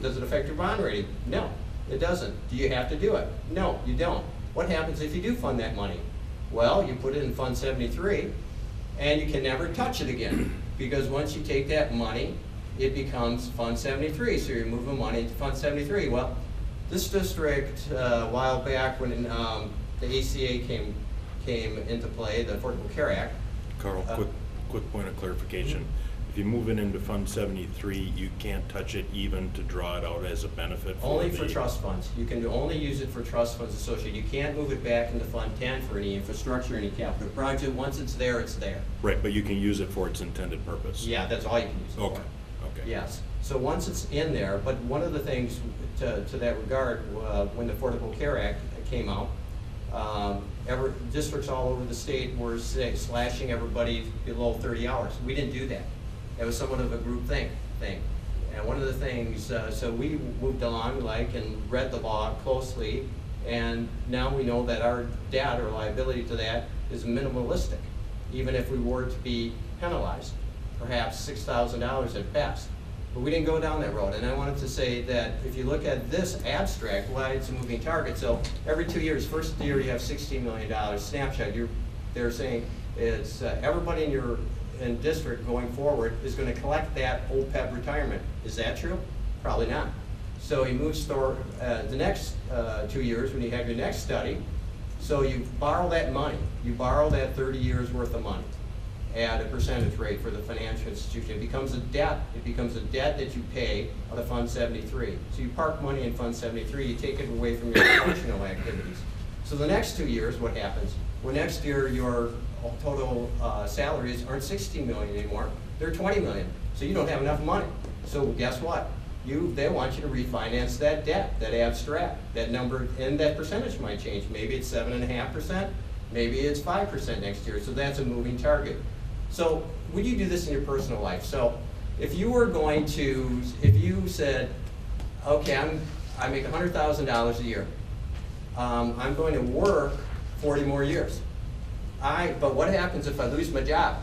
J: does it affect your bond rating? No, it doesn't. Do you have to do it? No, you don't. What happens if you do fund that money? Well, you put it in Fund 73, and you can never touch it again, because once you take that money, it becomes Fund 73, so you're moving money into Fund 73. Well, this district, a while back when the ACA came into play, the Affordable Care Act.
I: Carl, quick point of clarification. If you move it into Fund 73, you can't touch it even to draw it out as a benefit?
J: Only for trust funds. You can only use it for trust funds associated. You can't move it back into Fund 10 for any infrastructure, any capital project. Once it's there, it's there.
I: Right, but you can use it for its intended purpose?
J: Yeah, that's all you can use it for.
I: Okay.
J: Yes. So once it's in there, but one of the things to that regard, when the Affordable Care Act came out, districts all over the state were slashing everybody below 30 hours. We didn't do that. It was somewhat of a groupthink thing. And one of the things, so we moved along and read the law closely, and now we know that our debt or liability to that is minimalistic, even if we were to be penalized, perhaps $6,000 at best. But we didn't go down that road. And I wanted to say that if you look at this abstract, why it's a moving target. So every 2 years, first year you have $16 million snapshot. They're saying it's everybody in your district going forward is going to collect that OPEB retirement. Is that true? Probably not. So he moves toward the next 2 years when you have your next study. So you borrow that money. You borrow that 30 years worth of money at a percentage rate for the financial institution. It becomes a debt. It becomes a debt that you pay out of Fund 73. So you park money in Fund 73, you take it away from your functional activities. So the next 2 years, what happens? Well, next year your total salaries aren't $16 million anymore, they're $20 million. So you don't have enough money. So guess what? They want you to refinance that debt, that abstract, that number, and that percentage might change. Maybe it's 7.5%, maybe it's 5% next year. So that's a moving target. So would you do this in your personal life? So if you said, okay, I make $100,000 a year. I'm going to work 40 more years. But what happens if I lose my job?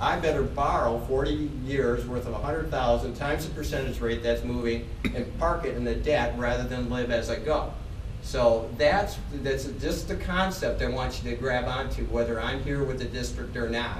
J: I better borrow 40 years worth of $100,000 times the percentage rate that's moving and park it in the debt rather than live as I go. So that's just the concept I want you to grab onto, whether I'm here with the district or not.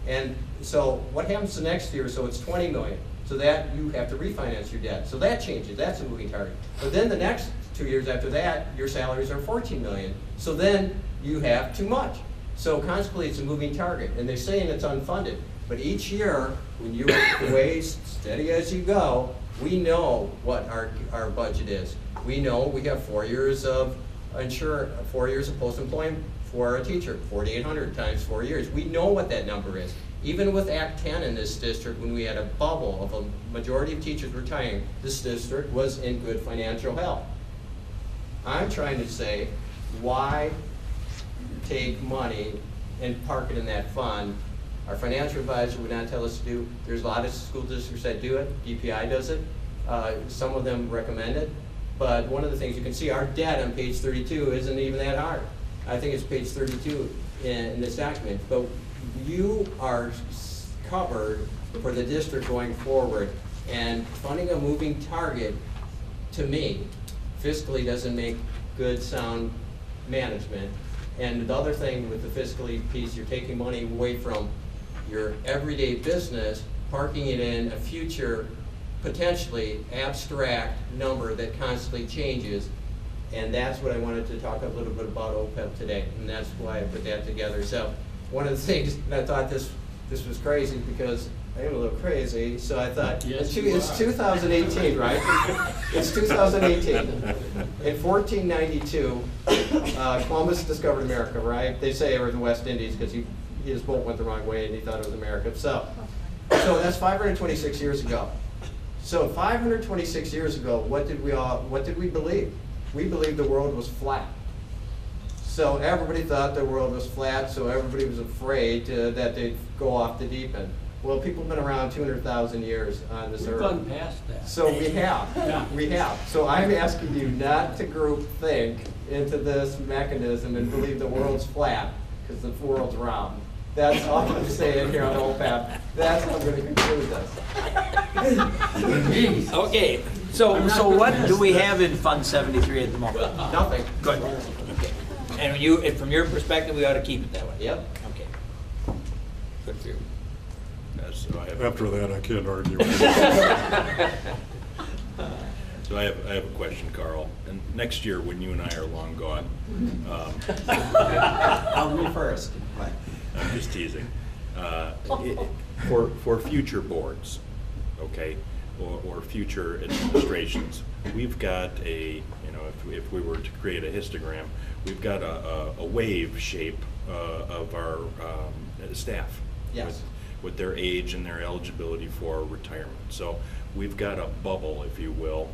J: And so what happens the next year? So it's $20 million. So that you have to refinance your debt. So that changes. That's a moving target. But then the next 2 years after that, your salaries are $14 million. So then you have too much. So consequently, it's a moving target. And they're saying it's unfunded. But each year, when you're way steady as you go, we know what our budget is. We know we have 4 years of 4 years of post-employment for a teacher, 4,800 times 4 years. We know what that number is. Even with Act 10 in this district, when we had a bubble of a majority of teachers retiring, this district was in good financial health. I'm trying to say, why take money and park it in that fund? Our financial advisor would not tell us to do. There's a lot of school districts that do it. DPI does it. Some of them recommend it. But one of the things you can see, our debt on page 32 isn't even that hard. I think it's page 32 in this document. But you are covered for the district going forward, and funding a moving target, to me, fiscally doesn't make good, sound management. And the other thing with the fiscally piece, you're taking money away from your everyday business, parking it in a future, potentially abstract number that constantly changes. And that's what I wanted to talk a little bit about OPEB today, and that's why I put that together. So one of the things, and I thought this was crazy because I am a little crazy, so I thought,
T: Yes,
J: it's 2018, right? It's 2018. In 1492, Columbus discovered America, right? They say it was the West Indies because his boat went the wrong way and he thought it was America. So that's 526 years ago. So 526 years ago, what did we believe? We believed the world was flat. So everybody thought the world was flat, so everybody was afraid that they'd go off the deep end. Well, people have been around 200,000 years on this earth.
T: We've gone past that.
J: So we have.
T: Yeah.
J: We have. So I'm asking you not to group think into this mechanism and believe the world's flat, because the world's round. That's all I'm saying here on OPAP. That's how I'm going to conclude this.
E: Okay, so what do we have in Fund 73 at the moment?
J: Nothing.
E: Good. Okay. And from your perspective, we ought to keep it that way?
J: Yep.
E: Okay. Good for you.
B: After that, I can't argue.
I: So I have a question, Carl. And next year, when you and I are long gone,
J: I'll be first.
I: I'm just teasing. For future boards, okay, or future administrations, we've got if we were to create a histogram, we've got a wave shape of our staff.
J: Yes.
I: With their age and their eligibility for retirement. So we've got a bubble, if you will,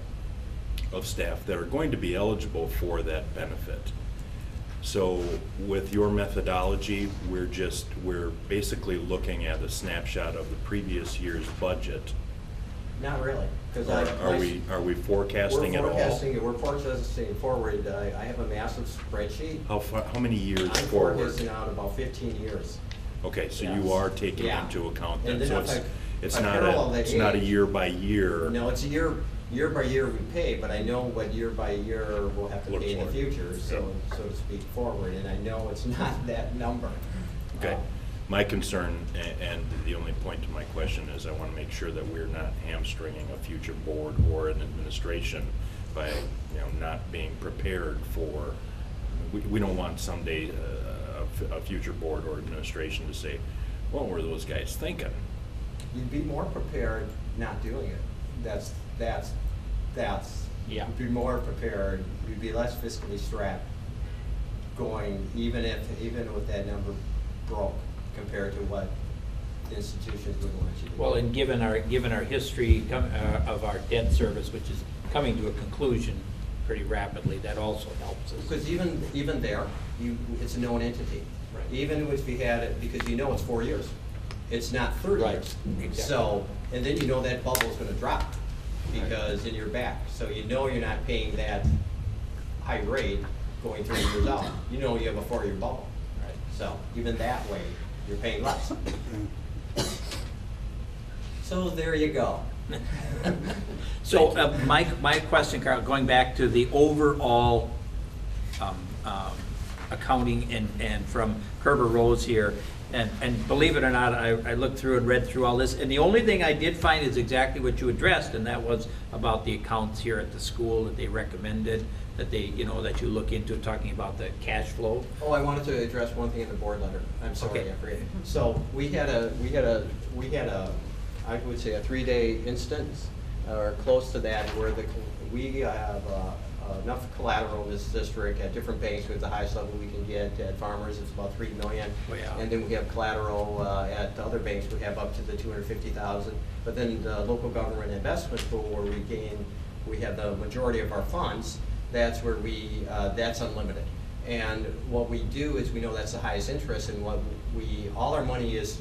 I: of staff that are going to be eligible for that benefit. So with your methodology, we're basically looking at a snapshot of the previous year's budget.
J: Not really.
I: Are we forecasting at all?
J: We're forecasting forward. I have a massive spreadsheet.
I: How many years
J: I'm
I: forward?
J: forecasting out about 15 years.
I: Okay, so
J: Yes.
I: you are taking
J: Yeah.
I: into account
J: And
I: that,
J: then
I: so
J: if
I: it's
J: I
I: not
J: parallel that
I: it's not a
J: age-
I: year by year.
J: No, it's a year by year we pay, but I know what year by year we'll have to
I: Look
J: pay in the
I: forward.
J: future, so to speak, forward, and I know it's not that number.
I: Okay. My concern, and the only point to my question is I want to make sure that we're not hamstringing a future board or an administration by, not being prepared for, we don't want someday a future board or administration to say, what were those guys thinking?
J: You'd be more prepared not doing it. That's,
E: Yeah.
J: you'd be more prepared, you'd be less fiscally strapped going, even with that number broke compared to what institutions would want you to do.
E: Well, and given our history of our debt service, which is coming to a conclusion pretty rapidly, that also helps us.
J: Because even there, it's a known entity.
E: Right.
J: Even if we had it, because it's 4 years. It's not 30
E: Right,
J: years.
E: exactly.
J: So, and then that bubble's gonna drop because then you're back. So you're not paying that high rate going 3 years out. You have a 4-year bubble.
E: Right.
J: So even that way, you're paying less. So there you go.
E: So my question, Carl, going back to the overall accounting and from Kerber Rose here, and believe it or not, I looked through and read through all this, and the only thing I did find is exactly what you addressed, and that was about the accounts here at the school that they recommended, that that you look into, talking about the cash flow.
J: Oh, I wanted to address one thing in the board letter. I'm sorry,
E: Okay.
J: I forget. So we had a, I would say a 3-day instance, or close to that, where we have enough collateral in this district at different banks. We have the highest level we can get at Farmers, it's about $3 million.
E: Oh, yeah.
J: And then we have collateral at other banks, we have up to the $250,000. But then the local government investment pool, where we have the majority of our funds, that's where that's unlimited. And what we do is we know that's the highest interest, and all our money is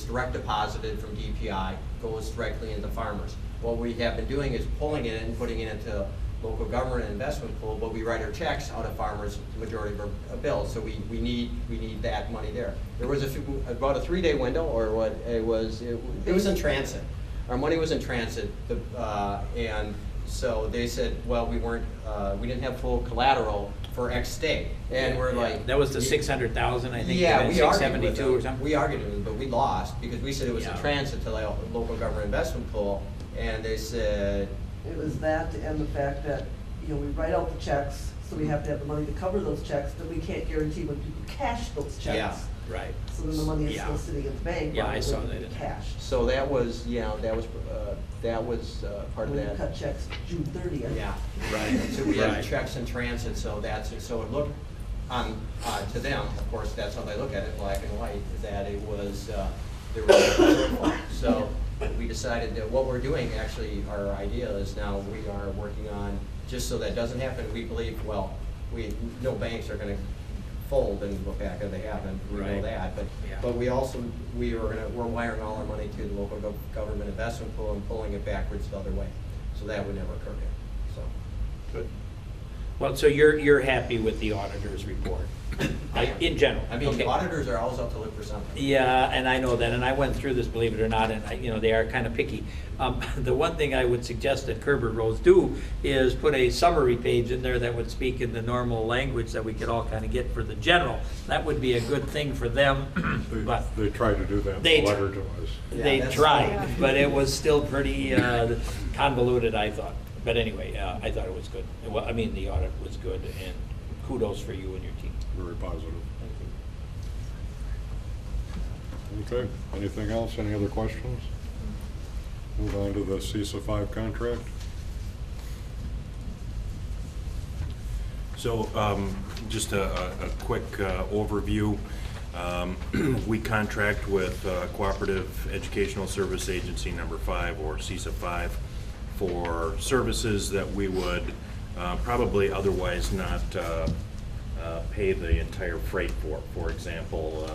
J: direct deposited from DPI, goes directly into Farmers. What we have been doing is pulling it and putting it into local government investment pool, but we write our checks out of Farmers, the majority of our bills, so we need that money there. There was about a 3-day window, or what it was in transit. Our money was in transit, and so they said, well, we didn't have full collateral for X day, and we're like,
E: That was the 600,000, I think.
J: yeah, we argued with
E: 672 or
J: them.
E: something.
J: We argued with them, but we lost because we said it was in
E: Yeah.
J: transit to the local government investment pool, and they said,
H: It was that and the fact that we write out the checks, so we have to have the money to cover those checks, but we can't guarantee when people cash those checks.
J: Yeah.
E: Right.
H: So then the money is
J: Yeah.
H: still sitting in the bank.
E: Yeah,
H: rather
E: I saw
H: than
E: that
H: being
E: in there.
H: cashed.
J: So that was, part of
H: When you
J: that.
H: cut checks June 30th.
J: Yeah, right. So we had
E: Right.
J: checks in transit, so that's, so it looked to them, of course, that's how they look at it, black and white, that it was, there was, so we decided that what we're doing, actually, our idea is now we are working on, just so that doesn't happen, we believe, well, no banks are gonna fold in Waupaca, they haven't, we know
E: Right.
J: that,
E: Yeah.
J: but we also, we're wiring all our money to the local government investment pool and pulling it backwards the other way, so that would never occur again, so.
E: Good. Well, so you're happy with the auditor's report, in general?
J: I mean,
E: Okay.
J: auditors are always out to look for something.
E: Yeah, and I know that, and I went through this, believe it or not, and they are kind of picky. The one thing I would suggest that Kerber Rose do is put a summary page in there that would speak in the normal language that we could all kind of get for the general. That would be a good thing for them, but
B: They tried to do that in
E: They
B: the letter to us.
E: they tried, but it was still pretty convoluted, I thought. But anyway, I thought it was good. Well, I mean, the audit was good, and kudos for you and your team.
B: Very positive. Okay, anything else? Any other questions? Move on to the CISA 5 contract.
I: So just a quick overview. We contract with Cooperative Educational Service Agency number 5, or CISA 5, for services that we would probably otherwise not pay the entire freight for. For example,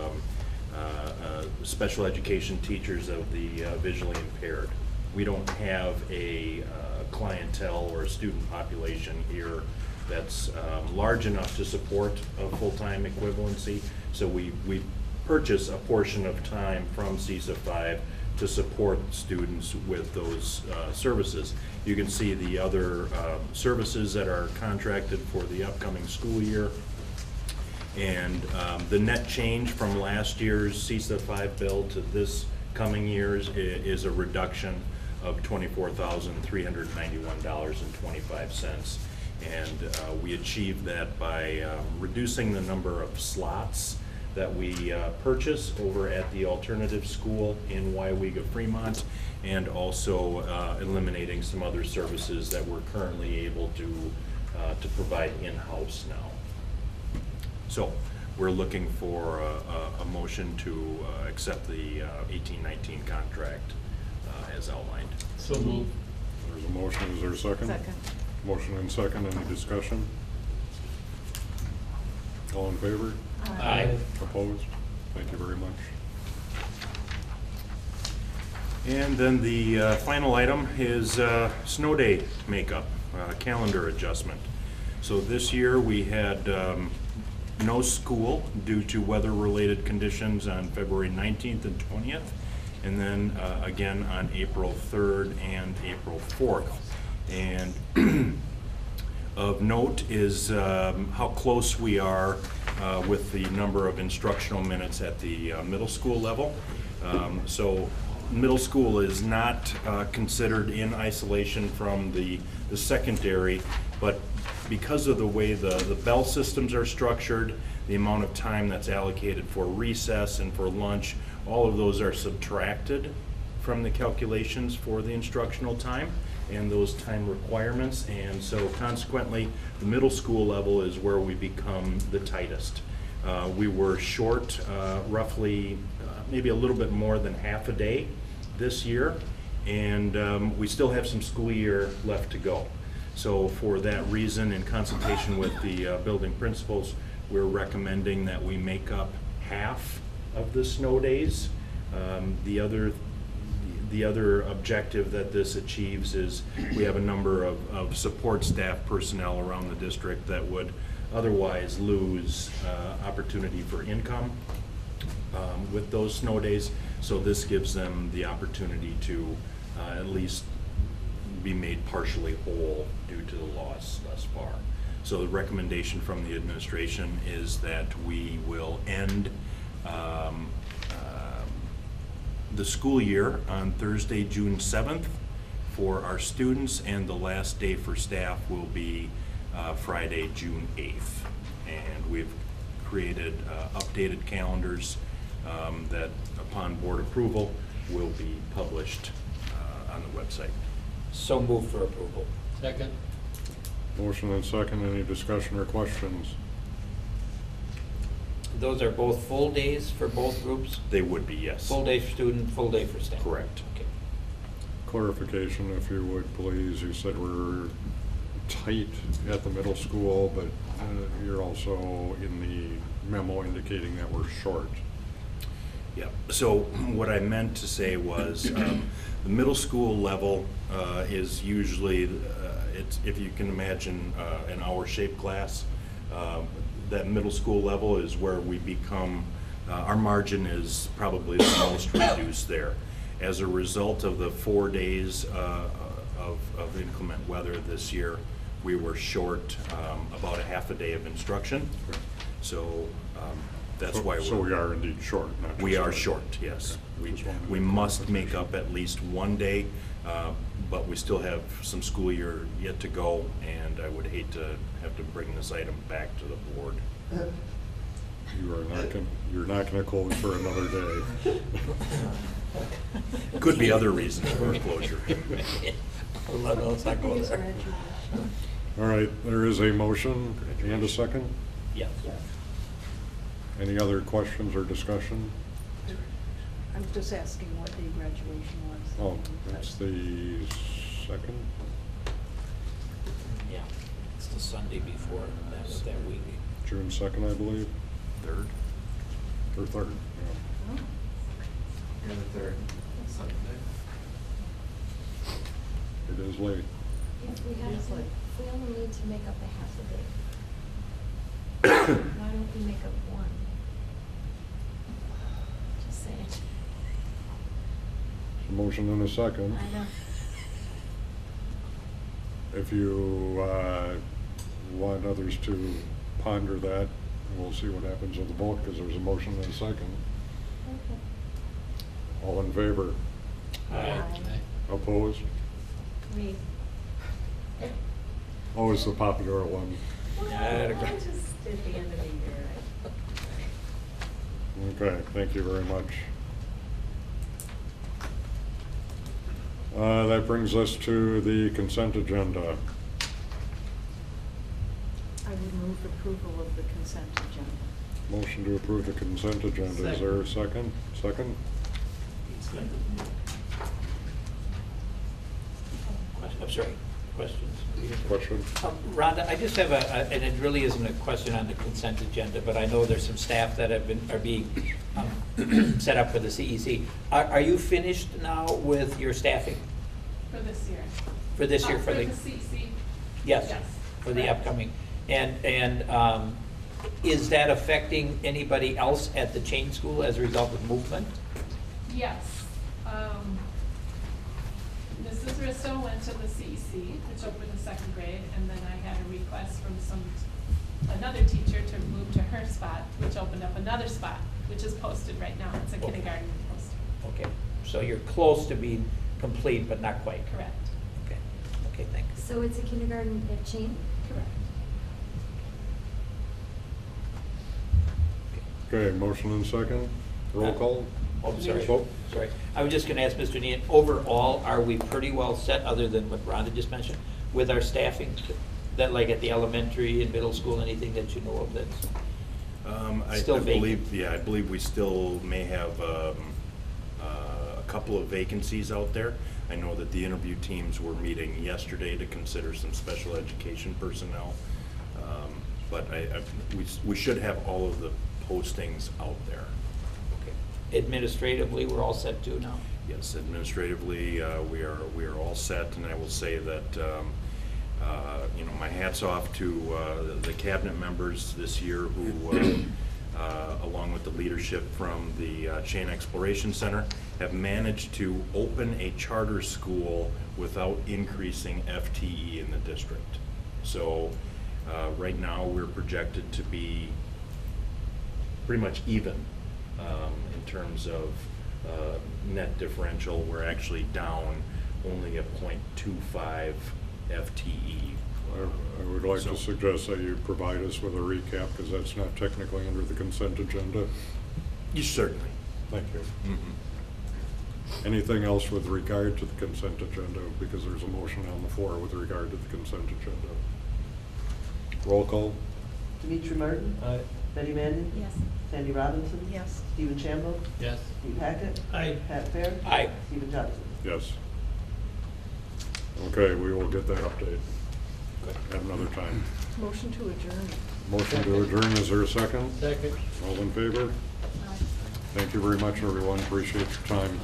I: special education teachers of the visually impaired. We don't have a clientele or a student population here that's large enough to support a full-time equivalency. So we purchase a portion of time from CISA 5 to support students with those services. You can see the other services that are contracted for the upcoming school year. And the net change from last year's CISA 5 bill to this coming year's is a reduction of $24,391.25. And we achieved that by reducing the number of slots that we purchase over at the alternative school in Waupaca, Fremont, and also eliminating some other services that we're currently able to provide in-house now. So we're looking for a motion to accept the 18-19 contract as outlined.
T: So moved.
B: There's a motion, is there a second?
G: Second.
B: Motion and second, any discussion? All in favor?
E: Aye.
B: Opposed? Thank you very much.
I: And then the final item is snow day makeup, calendar adjustment. So this year we had no school due to weather-related conditions on February 19th and 20th, and then again on April 3rd and April 4th. And of note is how close we are with the number of instructional minutes at the middle school level. So middle school is not considered in isolation from the secondary, but because of the way the bell systems are structured, the amount of time that's allocated for recess and for lunch, all of those are subtracted from the calculations for the instructional time and those time requirements. And so consequently, the middle school level is where we become the tightest. We were short roughly maybe a little bit more than half a day this year, and we still have some school year left to go. So for that reason, in consultation with the building principals, we're recommending that we make up half of the snow days. The other objective that this achieves is we have a number of support staff personnel around the district that would otherwise lose opportunity for income with those snow days. So this gives them the opportunity to at least be made partially whole due to the loss thus far. So the recommendation from the administration is that we will end the school year on Thursday, June 7th for our students, and the last day for staff will be Friday, June 8th. And we've created updated calendars that, upon board approval, will be published on the website.
E: So moved for approval.
T: Second.
B: Motion and second, any discussion or questions?
E: Those are both full days for both groups?
I: They would be, yes.
E: Full day for student, full day for staff?
I: Correct.
E: Okay.
B: Clarification, if you would, please. You said we're tight at the middle school, but you're also in the memo indicating that we're short.
I: Yeah, so what I meant to say was the middle school level is usually, it's, if you can imagine an hour-shaped class, that middle school level is where we become, our margin is probably the most reduced there. As a result of the 4 days of inclement weather this year, we were short about a half a day of instruction. So that's why
B: So we are indeed short, not just
I: we are
B: short.
I: short, yes.
B: Okay. Just wanted to
I: We
B: make
I: must make up at least 1 day, but we still have some school year yet to go, and I would hate to have to bring this item back to the board.
B: You're not gonna close for another day.
I: Could be other reasons for closure.
E: Let's not go there.
B: All right, there is a motion and a second.
E: Yeah.
B: Any other questions or discussion?
G: I'm just asking what the graduation was.
B: Oh, that's the second?
E: Yeah, it's the Sunday before that week.
B: June 2nd, I believe,
I: Third?
B: or 3rd, yeah.
G: Oh.
C: You're the third. Sunday.
B: It is late.
F: If we have
G: It's
F: to,
G: like-
F: if we only need to make up a half a day, why don't we make up one? Just saying.
B: A motion and a second.
F: I know.
B: If you want others to ponder that, we'll see what happens with the vote, because there's a motion and a second.
F: Okay.
B: All in favor?
E: Aye.
B: Opposed?
F: Me.
B: Always the popular one.
F: Well,
E: Yeah,
F: I just, at the end of the year,
B: Okay, thank you very much. That brings us to the consent agenda.
G: I would move approval of the consent agenda.
B: Motion to approve the consent agenda. Is there a second? Second?
E: I'm sorry, questions?
B: Question?
E: Rhonda, I just have and it really isn't a question on the consent agenda, but I know there's some staff that are being set up for the CEC. Are you finished now with your staffing
A: For this year.
E: for this year?
A: For the CC?
E: Yes,
A: Yes.
E: for the
A: Correct.
E: upcoming. And is that affecting anybody else at the chain school as a result of movement?
A: Yes. Mrs. Risso went to the CEC, which opened in second grade, and then I had a request from another teacher to move to her spot, which opened up another spot, which is posted right now. It's a
E: Okay.
A: kindergarten posted.
E: Okay, so you're close to being complete, but not quite.
A: Correct.
E: Okay, okay, thanks.
F: So it's a kindergarten at Chain?
A: Correct.
B: Okay, motion and second. Roll call?
E: Oh, sorry,
B: Vote.
E: sorry. I was just gonna ask Mr. Nean, overall, are we pretty well set, other than what Rhonda just mentioned, with our staffing? That, like at the elementary and middle school, anything that you know of that's
I: I
E: still vacant?
I: believe, yeah, I believe we still may have a couple of vacancies out there. I know that the interview teams were meeting yesterday to consider some special education personnel. But we should have all of the postings out there.
E: Okay. Administratively, we're all set too now?
I: Yes, administratively, we are all set, and I will say that, you know, my hat's off to the cabinet members this year who, along with the leadership from the Chain Exploration Center, have managed to open a charter school without increasing FTE in the district. So right now, we're projected to be pretty much even in terms of net differential. We're actually down only a .25 FTE.
B: I would like to
I: So-
B: suggest that you provide us with a recap, because that's not technically under the consent agenda.
I: You certainly.
B: Thank you.
I: Mhm.
B: Anything else with regard to the consent agenda? Because there's a motion on the floor with regard to the consent agenda. Roll call?
H: Dimitri Martin?
R: Aye.
H: Betty Mannion?
F: Yes.
H: Sandy Robinson?
F: Yes.
H: Stephen Shambo?
T: Yes.
H: Pete Hackett?
V: Aye.
H: Pat Fair?
E: Aye.
H: Stephen Johnson?
B: Yes. Okay, we will get that update at another time.
G: Motion to adjourn.
B: Motion to adjourn, is there a second?
V: Second.
B: All in favor? Thank you very much, everyone, appreciate your time.